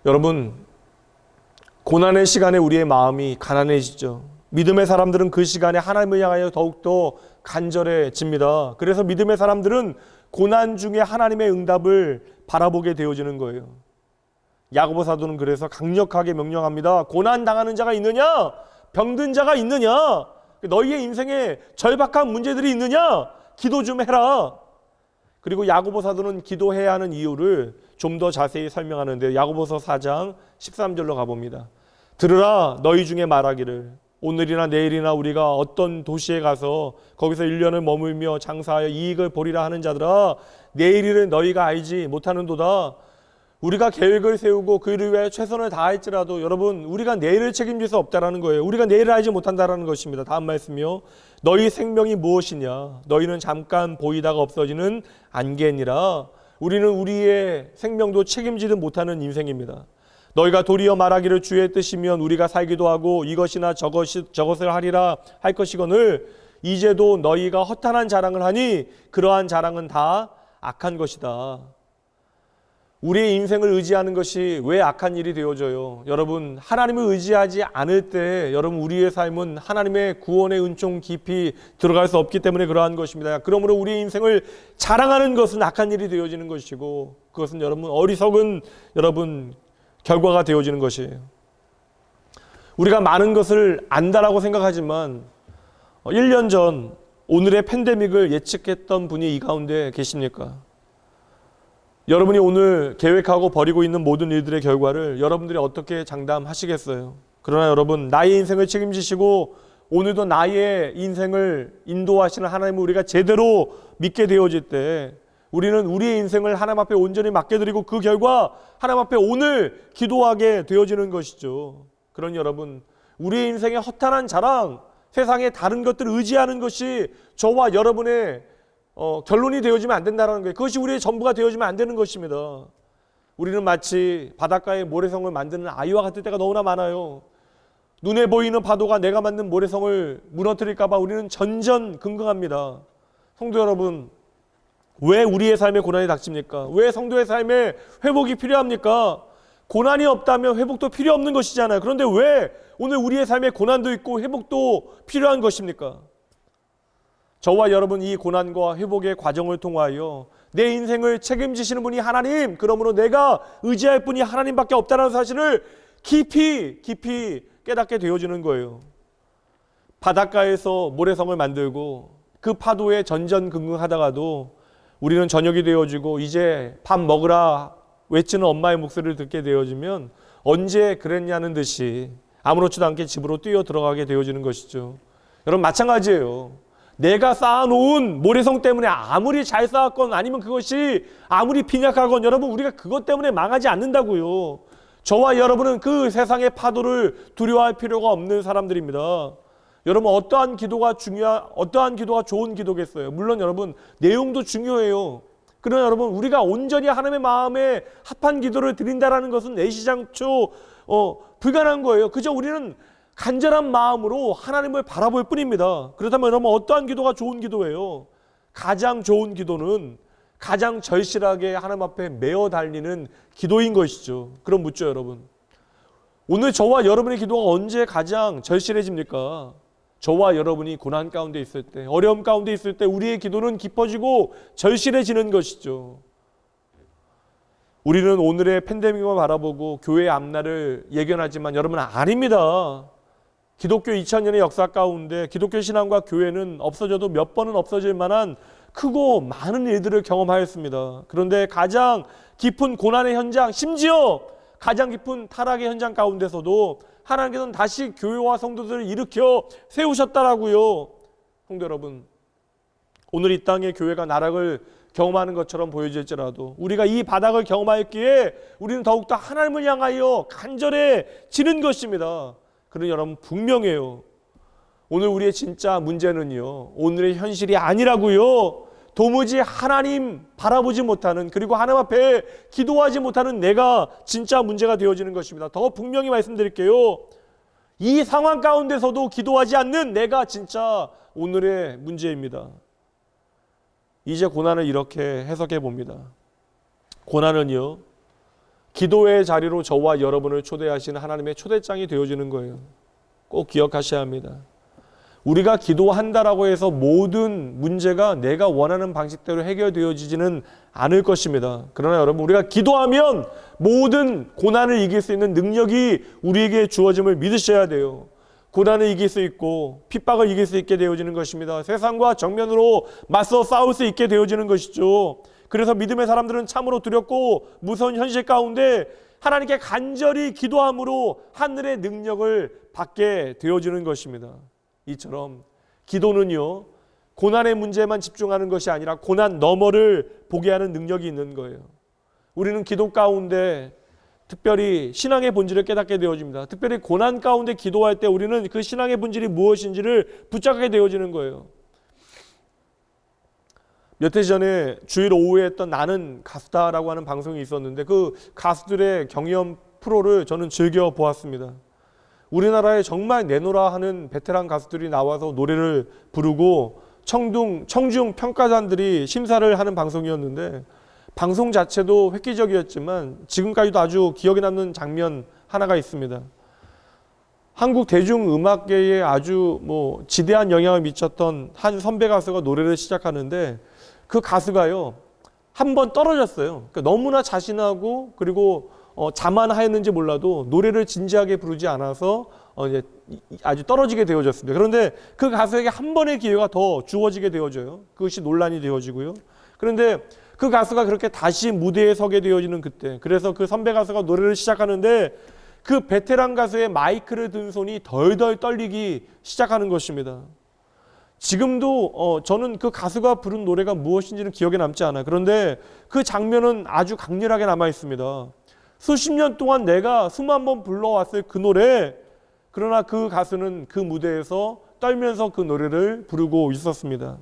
여러분, 고난의 시간에 우리의 마음이 가난해지죠. 믿음의 사람들은 그 시간에 하나님을 향하여 더욱더 간절해집니다. 그래서 믿음의 사람들은 고난 중에 하나님의 응답을 바라보게 되어지는 거예요. 야고보 사도는 그래서 강력하게 명령합니다. 고난 당하는 자가 있느냐? 병든 자가 있느냐? 너희의 인생에 절박한 문제들이 있느냐? 기도 좀 해라. 그리고 야고보 사도는 기도해야 하는 이유를 좀 더 자세히 설명하는데 야고보서 4장 13절로 가봅니다. 들으라, 너희 중에 말하기를 오늘이나 내일이나 우리가 어떤 도시에 가서 거기서 1년을 머물며 장사하여 이익을 보리라 하는 자들아, 내일일을 너희가 알지 못하는도다. 우리가 계획을 세우고 그 일을 위해 최선을 다할지라도 여러분, 우리가 내일을 책임질 수 없다라는 거예요. 우리가 내일을 알지 못한다라는 것입니다. 다음 말씀이요. 너희 생명이 무엇이냐? 너희는 잠깐 보이다가 없어지는 안개니라. 우리는 우리의 생명도 책임지지 못하는 인생입니다. 너희가 도리어 말하기를 주의 뜻이면 우리가 살기도 하고 이것이나 저것을 하리라 할 것이거늘 이제도 너희가 허탄한 자랑을 하니 그러한 자랑은 다 악한 것이다. 우리의 인생을 의지하는 것이 왜 악한 일이 되어져요? 여러분, 하나님을 의지하지 않을 때 여러분 우리의 삶은 하나님의 구원의 은총 깊이 들어갈 수 없기 때문에 그러한 것입니다. 그러므로 우리의 인생을 자랑하는 것은 악한 일이 되어지는 것이고 그것은 여러분 어리석은 여러분 결과가 되어지는 것이에요. 우리가 많은 것을 안다라고 생각하지만 1년 전 오늘의 팬데믹을 예측했던 분이 이 가운데 계십니까? 여러분이 오늘 계획하고 벌이고 있는 모든 일들의 결과를 여러분들이 어떻게 장담하시겠어요? 그러나 여러분, 나의 인생을 책임지시고 오늘도 나의 인생을 인도하시는 하나님을 우리가 제대로 믿게 되어질 때 우리는 우리의 인생을 하나님 앞에 온전히 맡겨드리고 그 결과 하나님 앞에 오늘 기도하게 되어지는 것이죠. 그러니 여러분, 우리의 인생의 허탄한 자랑, 세상의 다른 것들을 의지하는 것이 저와 여러분의 결론이 되어지면 안 된다는 거예요. 그것이 우리의 전부가 되어지면 안 되는 것입니다. 우리는 마치 바닷가에 모래성을 만드는 아이와 같을 때가 너무나 많아요. 눈에 보이는 파도가 내가 만든 모래성을 무너뜨릴까 봐 우리는 전전긍긍합니다. 성도 여러분, 왜 우리의 삶에 고난이 닥칩니까? 왜 성도의 삶에 회복이 필요합니까? 고난이 없다면 회복도 필요 없는 것이잖아요. 그런데 왜 오늘 우리의 삶에 고난도 있고 회복도 필요한 것입니까? 저와 여러분, 이 고난과 회복의 과정을 통하여 내 인생을 책임지시는 분이 하나님, 그러므로 내가 의지할 분이 하나님밖에 없다는 사실을 깊이 깨닫게 되어지는 거예요. 바닷가에서 모래성을 만들고 그 파도에 전전긍긍하다가도 우리는 저녁이 되어지고 이제 밥 먹으라 외치는 엄마의 목소리를 듣게 되어지면 언제 그랬냐는 듯이 아무렇지도 않게 집으로 뛰어 들어가게 되어지는 것이죠. 여러분, 마찬가지예요. 내가 쌓아놓은 모래성 때문에 아무리 잘 쌓았건 아니면 그것이 아무리 빈약하건 여러분, 우리가 그것 때문에 망하지 않는다고요. 저와 여러분은 그 세상의 파도를 두려워할 필요가 없는 사람들입니다. 여러분, 어떠한 기도가 좋은 기도겠어요? 물론 여러분, 내용도 중요해요. 그러나 여러분, 우리가 온전히 하나님의 마음에 합한 기도를 드린다라는 것은 내시장초 불가능한 거예요. 그저 우리는 간절한 마음으로 하나님을 바라볼 뿐입니다. 그렇다면 여러분, 어떠한 기도가 좋은 기도예요? 가장 좋은 기도는 가장 절실하게 하나님 앞에 메어 달리는 기도인 것이죠. 그럼 묻죠, 여러분. 오늘 저와 여러분의 기도가 언제 가장 절실해집니까? 저와 여러분이 고난 가운데 있을 때, 어려움 가운데 있을 때 우리의 기도는 깊어지고 절실해지는 것이죠. 우리는 오늘의 팬데믹을 바라보고 교회의 앞날을 예견하지만 여러분, 아닙니다. 기독교 2000년의 역사 가운데 기독교 신앙과 교회는 없어져도 몇 번은 없어질 만한 크고 많은 일들을 경험하였습니다. 그런데 가장 깊은 고난의 현장, 심지어 가장 깊은 타락의 현장 가운데서도 하나님께서는 다시 교회와 성도들을 일으켜 세우셨다라고요. 성도 여러분, 오늘 이 땅에 교회가 나락을 경험하는 것처럼 보여질지라도 우리가 이 바닥을 경험하였기에 우리는 더욱더 하나님을 향하여 간절해지는 것입니다. 그러니 여러분, 분명해요. 오늘 우리의 진짜 문제는요, 오늘의 현실이 아니라고요. 도무지 하나님 바라보지 못하는, 그리고 하나님 앞에 기도하지 못하는 내가 진짜 문제가 되어지는 것입니다. 더 분명히 말씀드릴게요. 이 상황 가운데서도 기도하지 않는 내가 진짜 오늘의 문제입니다. 이제 고난을 이렇게 해석해 봅니다. 고난은요, 기도의 자리로 저와 여러분을 초대하시는 하나님의 초대장이 되어지는 거예요. 꼭 기억하셔야 합니다. 우리가 기도한다라고 해서 모든 문제가 내가 원하는 방식대로 해결되어지지는 않을 것입니다. 그러나 여러분, 우리가 기도하면 모든 고난을 이길 수 있는 능력이 우리에게 주어짐을 믿으셔야 돼요. 고난을 이길 수 있고 핍박을 이길 수 있게 되어지는 것입니다. 세상과 정면으로 맞서 싸울 수 있게 되어지는 것이죠. 그래서 믿음의 사람들은 참으로 두렵고 무서운 현실 가운데 하나님께 간절히 기도함으로 하늘의 능력을 받게 되어지는 것입니다. 이처럼 기도는요, 고난의 문제에만 집중하는 것이 아니라 고난 너머를 보게 하는 능력이 있는 거예요. 우리는 기도 가운데 특별히 신앙의 본질을 깨닫게 되어집니다. 특별히 고난 가운데 기도할 때 우리는 그 신앙의 본질이 무엇인지를 붙잡게 되어지는 거예요. 몇 해 전에 주일 오후에 했던 나는 가수다라고 하는 방송이 있었는데 그 가수들의 경연 프로를 저는 즐겨 보았습니다. 우리나라에 정말 내노라 하는 베테랑 가수들이 나와서 노래를 부르고 청중 평가단들이 심사를 하는 방송이었는데 방송 자체도 획기적이었지만 지금까지도 아주 기억에 남는 장면 하나가 있습니다. 한국 대중음악계에 아주 지대한 영향을 미쳤던 한 선배 가수가 노래를 시작하는데 그 가수가요, 한 번 떨어졌어요. 그러니까 너무나 자신하고 그리고 자만하였는지 몰라도 노래를 진지하게 부르지 않아서 이제 아주 떨어지게 되어졌습니다. 그런데 그 가수에게 한 번의 기회가 더 주어지게 되어져요. 그것이 논란이 되어지고요. 그런데 그 가수가 그렇게 다시 무대에 서게 되어지는 그때, 그래서 그 선배 가수가 노래를 시작하는데 그 베테랑 가수의 마이크를 든 손이 덜덜 떨리기 시작하는 것입니다. 지금도 저는 그 가수가 부른 노래가 무엇인지는 기억에 남지 않아요. 그런데 그 장면은 아주 강렬하게 남아 있습니다. 수십 년 동안 내가 수만 번 불러왔을 그 노래, 그러나 그 가수는 그 무대에서 떨면서 그 노래를 부르고 있었습니다.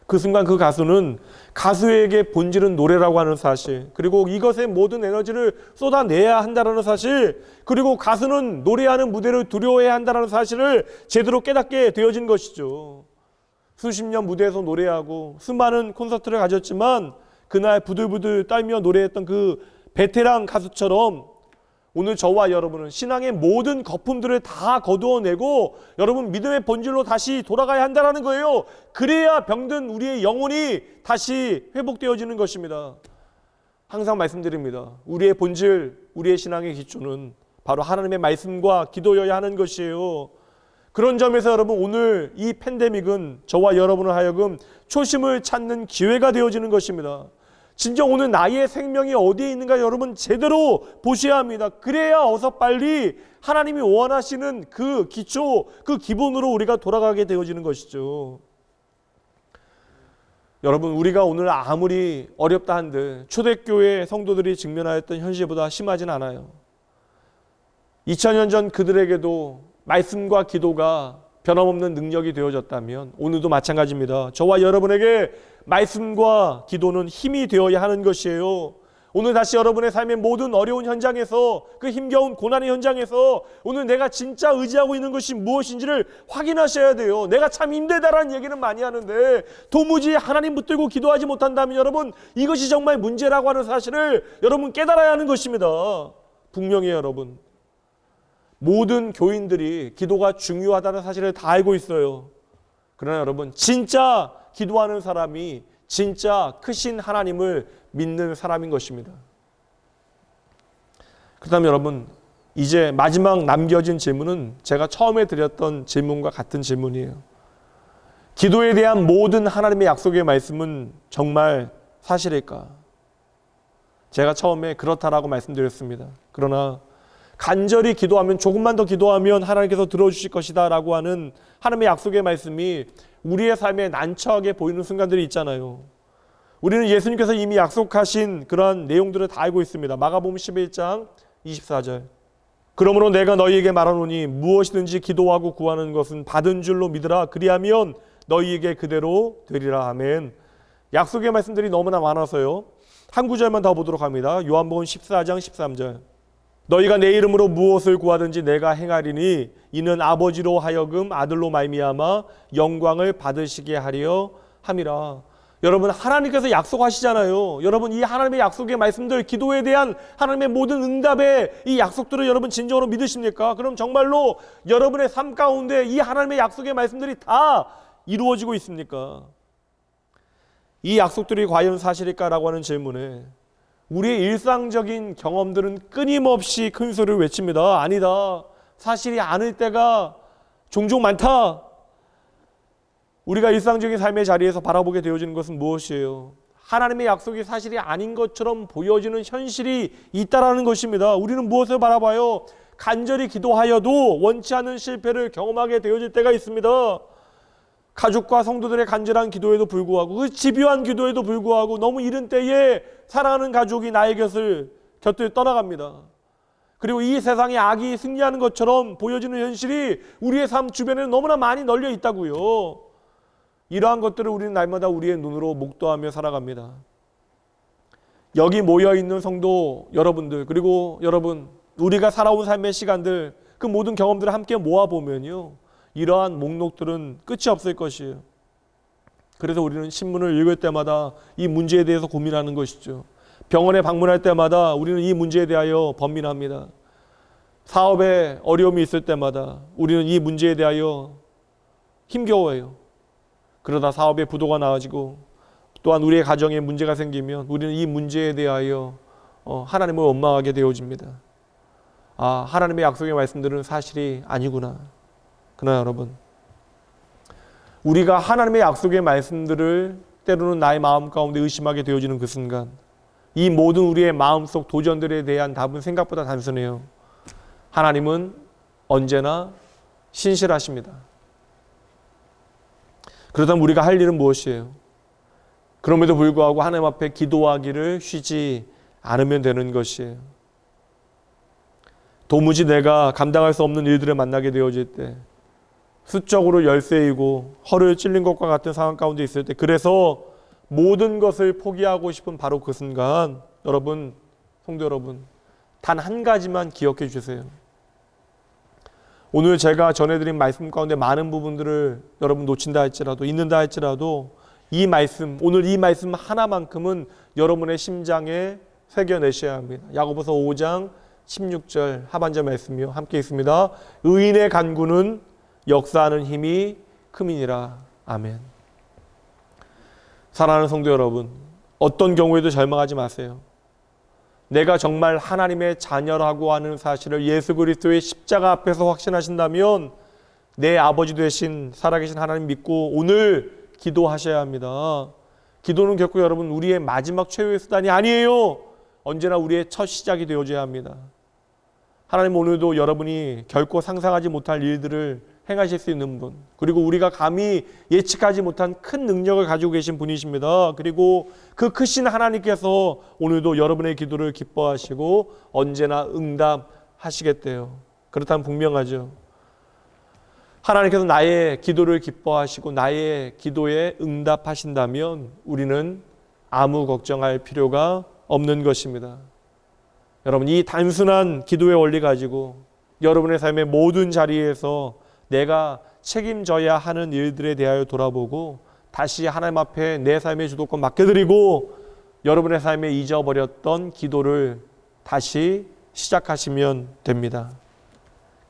그 순간 그 가수는 가수에게 본질은 노래라고 하는 사실, 그리고 이것에 모든 에너지를 쏟아내야 한다는 사실, 그리고 가수는 노래하는 무대를 두려워해야 한다는 사실을 제대로 깨닫게 되어진 것이죠. 수십 년 무대에서 노래하고 수많은 콘서트를 가졌지만 그날 부들부들 떨며 노래했던 그 베테랑 가수처럼 오늘 저와 여러분은 신앙의 모든 거품들을 다 거두어내고 여러분 믿음의 본질로 다시 돌아가야 한다는 거예요. 그래야 병든 우리의 영혼이 다시 회복되어지는 것입니다. 항상 말씀드립니다. 우리의 본질, 우리의 신앙의 기초는 바로 하나님의 말씀과 기도여야 하는 것이에요. 그런 점에서 여러분 오늘 이 팬데믹은 저와 여러분을 하여금 초심을 찾는 기회가 되어지는 것입니다. 진정 오늘 나의 생명이 어디에 있는가 여러분 제대로 보셔야 합니다. 그래야 어서 빨리 하나님이 원하시는 그 기초, 그 기본으로 우리가 돌아가게 되어지는 것이죠. 여러분 우리가 오늘 아무리 어렵다 한들 초대교회 성도들이 직면하였던 현실보다 심하진 않아요. 2000년 전 그들에게도 말씀과 기도가 변함없는 능력이 되어졌다면 오늘도 마찬가지입니다. 저와 여러분에게 말씀과 기도는 힘이 되어야 하는 것이에요. 오늘 다시 여러분의 삶의 모든 어려운 현장에서, 그 힘겨운 고난의 현장에서 오늘 내가 진짜 의지하고 있는 것이 무엇인지를 확인하셔야 돼요. 내가 참 힘들다라는 얘기는 많이 하는데 도무지 하나님 붙들고 기도하지 못한다면 여러분 이것이 정말 문제라고 하는 사실을 여러분 깨달아야 하는 것입니다. 분명히 여러분 모든 교인들이 기도가 중요하다는 사실을 다 알고 있어요. 그러나 여러분 진짜 기도하는 사람이 진짜 크신 하나님을 믿는 사람인 것입니다. 그렇다면 여러분 이제 마지막 남겨진 질문은 제가 처음에 드렸던 질문과 같은 질문이에요. 기도에 대한 모든 하나님의 약속의 말씀은 정말 사실일까? 제가 처음에 그렇다라고 말씀드렸습니다. 그러나 간절히 기도하면, 조금만 더 기도하면 하나님께서 들어주실 것이다 라고 하는 하나님의 약속의 말씀이 우리의 삶에 난처하게 보이는 순간들이 있잖아요. 우리는 예수님께서 이미 약속하신 그런 내용들을 다 알고 있습니다. 마가복음 11장 24절. 그러므로 내가 너희에게 말하노니 무엇이든지 기도하고 구하는 것은 받은 줄로 믿으라. 그리하면 너희에게 그대로 되리라. 아멘. 약속의 말씀들이 너무나 많아서요. 한 구절만 더 보도록 합니다. 요한복음 14장 13절. 너희가 내 이름으로 무엇을 구하든지 내가 행하리니 이는 아버지로 하여금 아들로 말미암아 영광을 받으시게 하려 함이라. 여러분 하나님께서 약속하시잖아요. 여러분 이 하나님의 약속의 말씀들, 기도에 대한 하나님의 모든 응답의 이 약속들을 여러분 진정으로 믿으십니까? 그럼 정말로 여러분의 삶 가운데 이 하나님의 약속의 말씀들이 다 이루어지고 있습니까? 이 약속들이 과연 사실일까라고 하는 질문에 우리의 일상적인 경험들은 끊임없이 큰 소리를 외칩니다. 아니다. 사실이 아닐 때가 종종 많다. 우리가 일상적인 삶의 자리에서 바라보게 되어지는 것은 무엇이에요? 하나님의 약속이 사실이 아닌 것처럼 보여지는 현실이 있다라는 것입니다. 우리는 무엇을 바라봐요? 간절히 기도하여도 원치 않는 실패를 경험하게 되어질 때가 있습니다. 가족과 성도들의 간절한 기도에도 불구하고, 그 집요한 기도에도 불구하고 너무 이른 때에 사랑하는 가족이 나의 곁을 떠나갑니다. 그리고 이 세상에 악이 승리하는 것처럼 보여지는 현실이 우리의 삶 주변에 너무나 많이 널려 있다고요. 이러한 것들을 우리는 날마다 우리의 눈으로 목도하며 살아갑니다. 여기 모여있는 성도 여러분들, 그리고 여러분 우리가 살아온 삶의 시간들, 그 모든 경험들을 함께 모아보면요, 이러한 목록들은 끝이 없을 것이에요. 그래서 우리는 신문을 읽을 때마다 이 문제에 대해서 고민하는 것이죠. 병원에 방문할 때마다 우리는 이 문제에 대하여 번민합니다. 사업에 어려움이 있을 때마다 우리는 이 문제에 대하여 힘겨워해요. 그러다 사업에 부도가 나아지고 또한 우리의 가정에 문제가 생기면 우리는 이 문제에 대하여 하나님을 원망하게 되어집니다. 하나님의 약속의 말씀들은 사실이 아니구나. 그러나 여러분, 우리가 하나님의 약속의 말씀들을 때로는 나의 마음 가운데 의심하게 되어지는 그 순간, 이 모든 우리의 마음속 도전들에 대한 답은 생각보다 단순해요. 하나님은 언제나 신실하십니다. 그렇다면 우리가 할 일은 무엇이에요? 그럼에도 불구하고 하나님 앞에 기도하기를 쉬지 않으면 되는 것이에요. 도무지 내가 감당할 수 없는 일들을 만나게 되어질 때, 수적으로 열세이고 허를 찔린 것과 같은 상황 가운데 있을 때, 그래서 모든 것을 포기하고 싶은 바로 그 순간, 여러분, 성도 여러분, 단 한 가지만 기억해 주세요. 오늘 제가 전해드린 말씀 가운데 많은 부분들을 여러분 놓친다 할지라도, 잊는다 할지라도, 이 말씀, 오늘 이 말씀 하나만큼은 여러분의 심장에 새겨내셔야 합니다. 야고보서 5장 16절 하반절 말씀이요, 함께 있습니다. 의인의 간구는 역사하는 힘이 큼이니라. 아멘. 사랑하는 성도 여러분, 어떤 경우에도 절망하지 마세요. 내가 정말 하나님의 자녀라고 하는 사실을 예수 그리스도의 십자가 앞에서 확신하신다면 내 아버지 되신 살아계신 하나님 믿고 오늘 기도하셔야 합니다. 기도는 결코 여러분 우리의 마지막 최후의 수단이 아니에요. 언제나 우리의 첫 시작이 되어줘야 합니다. 하나님 오늘도 여러분이 결코 상상하지 못할 일들을 행하실 수 있는 분, 그리고 우리가 감히 예측하지 못한 큰 능력을 가지고 계신 분이십니다. 그리고 그 크신 하나님께서 오늘도 여러분의 기도를 기뻐하시고 언제나 응답하시겠대요. 그렇다면 분명하죠. 하나님께서 나의 기도를 기뻐하시고 나의 기도에 응답하신다면 우리는 아무 걱정할 필요가 없는 것입니다. 여러분, 이 단순한 기도의 원리 가지고 여러분의 삶의 모든 자리에서 내가 책임져야 하는 일들에 대하여 돌아보고 다시 하나님 앞에 내 삶의 주도권 맡겨드리고 여러분의 삶에 잊어버렸던 기도를 다시 시작하시면 됩니다.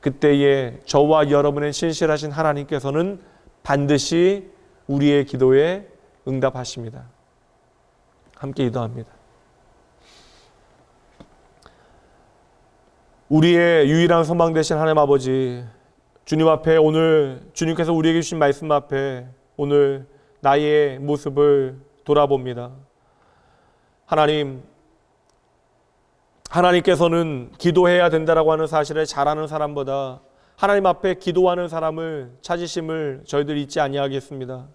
그때에 저와 여러분의 신실하신 하나님께서는 반드시 우리의 기도에 응답하십니다. 함께 기도합니다. 우리의 유일한 소망 되신 하나님 아버지, 주님 앞에 오늘 주님께서 우리에게 주신 말씀 앞에 오늘 나의 모습을 돌아봅니다. 하나님께서는 기도해야 된다라고 하는 사실을 잘 아는 사람보다 하나님 앞에 기도하는 사람을 찾으심을 저희들 잊지 아니하겠습니다.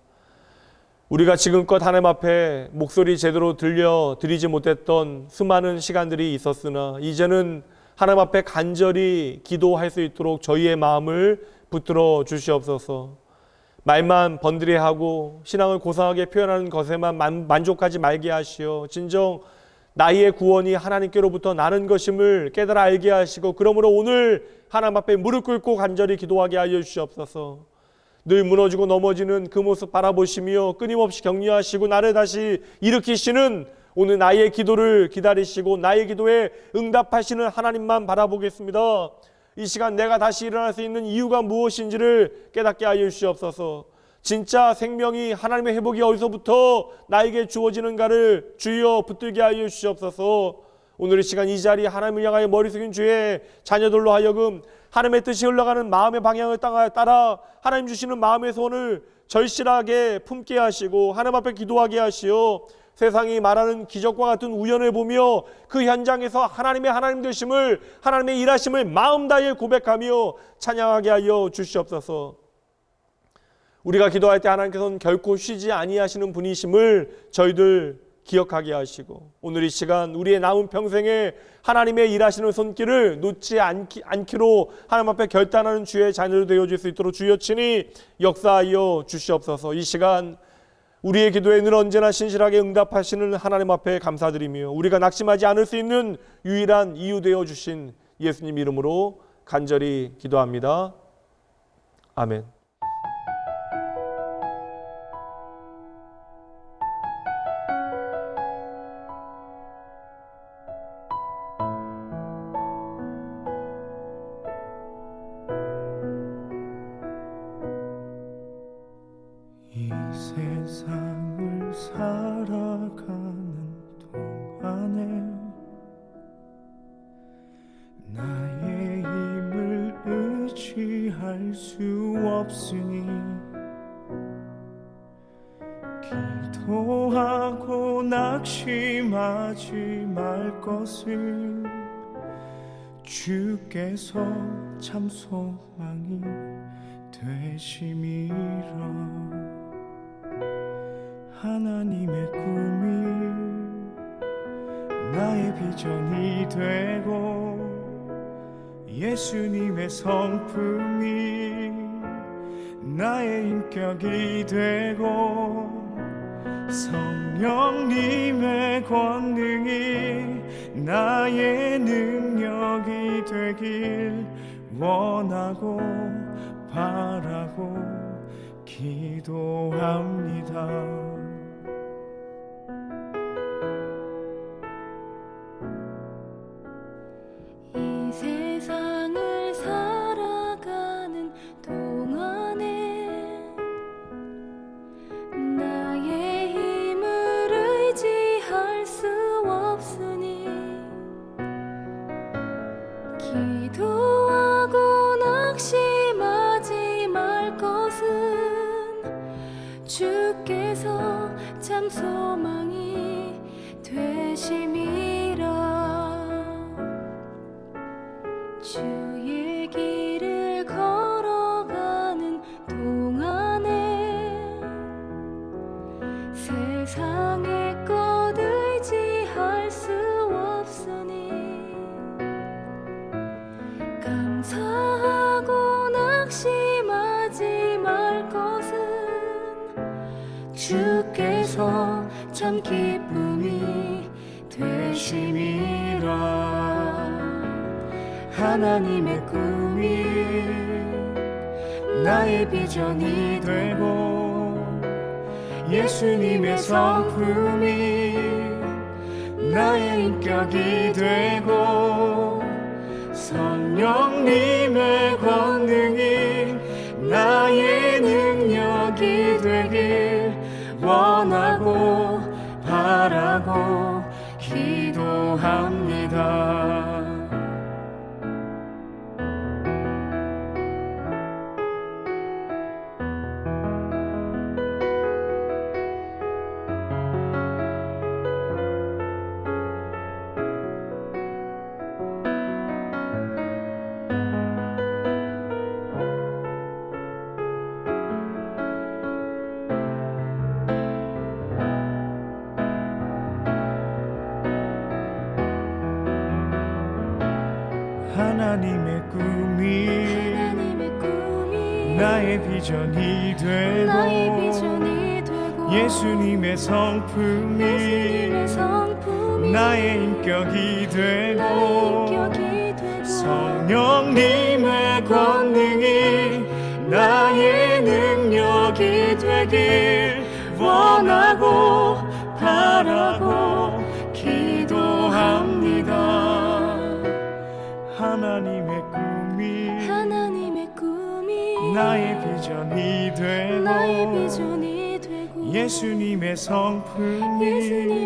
우리가 지금껏 하나님 앞에 목소리 제대로 들려드리지 못했던 수많은 시간들이 있었으나 이제는 하나님 앞에 간절히 기도할 수 있도록 저희의 마음을 붙들어 주시옵소서. 말만 번드레하고 신앙을 고상하게 표현하는 것에만 만족하지 말게 하시어 진정 나의 구원이 하나님께로부터 나는 것임을 깨달아 알게 하시고 그러므로 오늘 하나님 앞에 무릎 꿇고 간절히 기도하게 하여 주시옵소서. 늘 무너지고 넘어지는 그 모습 바라보시며 끊임없이 격려하시고 나를 다시 일으키시는 오늘 나의 기도를 기다리시고 나의 기도에 응답하시는 하나님만 바라보겠습니다. 이 시간 내가 다시 일어날 수 있는 이유가 무엇인지를 깨닫게 하여 주시옵소서. 진짜 생명이 하나님의 회복이 어디서부터 나에게 주어지는가를 주여 붙들게 하여 주시옵소서. 오늘 이 시간 이 자리 하나님을 향하여 머리 숙인 주의 자녀들로 하여금 하나님의 뜻이 흘러가는 마음의 방향을 따라 하나님 주시는 마음의 손을 절실하게 품게 하시고 하나님 앞에 기도하게 하시어 세상이 말하는 기적과 같은 우연을 보며 그 현장에서 하나님의 하나님 되심을, 하나님의 일하심을 마음 다해 고백하며 찬양하게 하여 주시옵소서. 우리가 기도할 때 하나님께서는 결코 쉬지 아니하시는 분이심을 저희들 기억하게 하시고 오늘 이 시간 우리의 남은 평생에 하나님의 일하시는 손길을 놓지 않기로 하나님 앞에 결단하는 주의 자녀로 되어질 수 있도록 주여 친히 역사하여 주시옵소서. 이 시간 우리의 기도에 늘 언제나 신실하게 응답하시는 하나님 앞에 감사드리며 우리가 낙심하지 않을 수 있는 유일한 이유 되어 주신 예수님 이름으로 간절히 기도합니다. 아멘. 이 세상을 살아가는 동안에 나의 없으니 기도하고 낙심하지 말 것을 주께서 참 소망이 되심이라. 하나님의 꿈이 나의 비전이 되고 예수님의 성품이 나의 인격이 되고 성령님의 권능이 나의 능력이 되길 원하고 바라고 기도합니다. 이 세상을 살아가는 동안에 나의 힘을 의지할 수 없으니 기도하고 낙심하지 말 것은 주께서 참 소망이 되심이라. 주의 길을 걸어가는 동안에 세상의 것 의지할 수 없으니 감사하고 낙심하지 말 것은 주께서 참 기쁨이 되심이라. 하나님의 꿈이 나의 비전이 되고 예수님의 성품이 나의 인격이 되고 성령님의 권능이 나의 능력이 되길 원하고 바라고 기도합니다. 하나님의 꿈이 나의 비전이 되고 예수님의 성품이 나의 인격이 되고 성령님의 권능이 나의 능력이 되길 원하고 바라고 기도합니다. 하나님의 꿈이 나의 비전이 되고 예수님의 성품이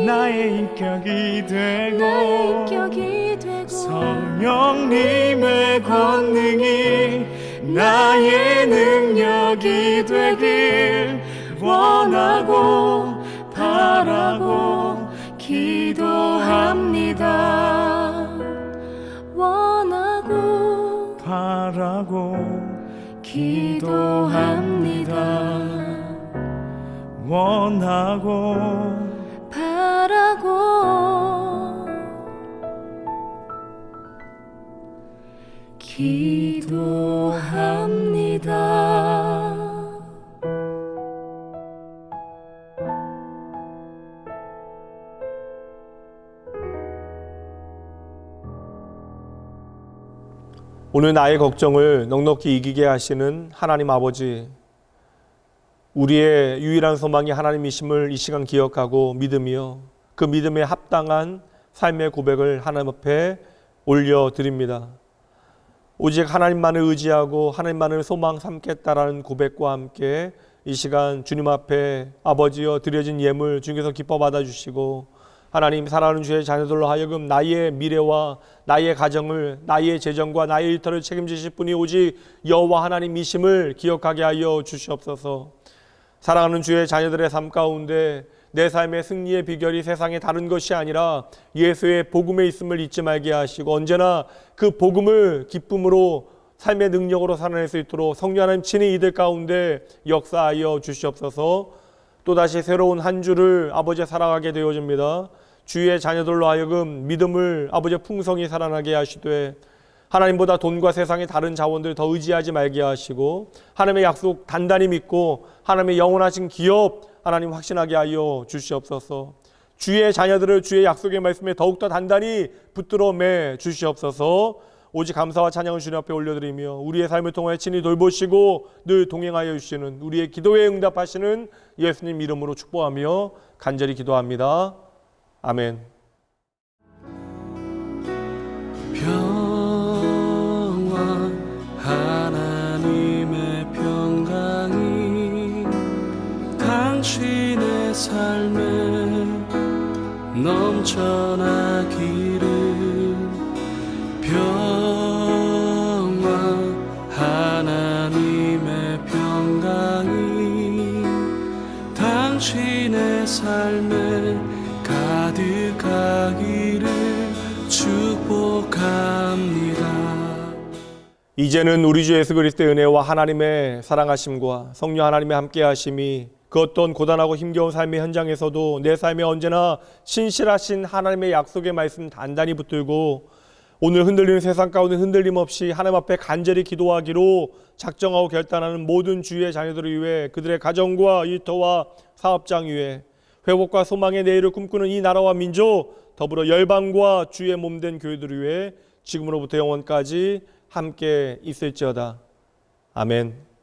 나의 인격이 되고 성령님의 권능이 나의 능력이 되길 원하고 바라고 기도합니다. 원하고 바라고 기도합니다. 원하고 바라고 기도합니다. 오늘 나의 걱정을 넉넉히 이기게 하시는 하나님 아버지, 우리의 유일한 소망이 하나님이심을 이 시간 기억하고 믿으며 그 믿음에 합당한 삶의 고백을 하나님 앞에 올려드립니다. 오직 하나님만을 의지하고 하나님만을 소망 삼겠다라는 고백과 함께 이 시간 주님 앞에 아버지여 드려진 예물 주님께서 기뻐 받아주시고 하나님, 사랑하는 주의 자녀들로 하여금 나의 미래와 나의 가정을, 나의 재정과 나의 일터를 책임지실 분이 오직 여호와 하나님이심을 기억하게 하여 주시옵소서. 사랑하는 주의 자녀들의 삶 가운데 내 삶의 승리의 비결이 세상에 다른 것이 아니라 예수의 복음에 있음을 잊지 말게 하시고, 언제나 그 복음을 기쁨으로 삶의 능력으로 살아낼 수 있도록 성령 하나님 친히 이들 가운데 역사하여 주시옵소서. 또다시 새로운 한 주를 아버지 살아가게 되어집니다. 주의 자녀들로 하여금 믿음을 아버지 풍성히 살아나게 하시되, 하나님보다 돈과 세상의 다른 자원들 더 의지하지 말게 하시고, 하나님의 약속 단단히 믿고 하나님의 영원하신 기업 하나님 확신하게 하여 주시옵소서. 주의 자녀들을 주의 약속의 말씀에 더욱더 단단히 붙들어 매 주시옵소서. 오직 감사와 찬양을 주님 앞에 올려드리며 우리의 삶을 통하여 친히 돌보시고 늘 동행하여 주시는 우리의 기도에 응답하시는 예수님 이름으로 축복하며 간절히 기도합니다. 아멘. 평화 하나님의 평강이 당신의 삶에 넘쳐나기를. 평화 하나님의 평강이 당신의 삶에 가득하기를 축복합니다. 이제는 우리 주 예수 그리스도의 은혜와 하나님의 사랑하심과 성령 하나님의 함께하심이 그 어떤 고단하고 힘겨운 삶의 현장에서도 내 삶에 언제나 신실하신 하나님의 약속의 말씀 단단히 붙들고 오늘 흔들리는 세상 가운데 흔들림 없이 하나님 앞에 간절히 기도하기로 작정하고 결단하는 모든 주의 자녀들을 위해, 그들의 가정과 일터와 사업장 위에 회복과 소망의 내일을 꿈꾸는 이 나라와 민족, 더불어 열방과 주의 몸된 교회들을 위해 지금으로부터 영원까지 함께 있을지어다. 아멘.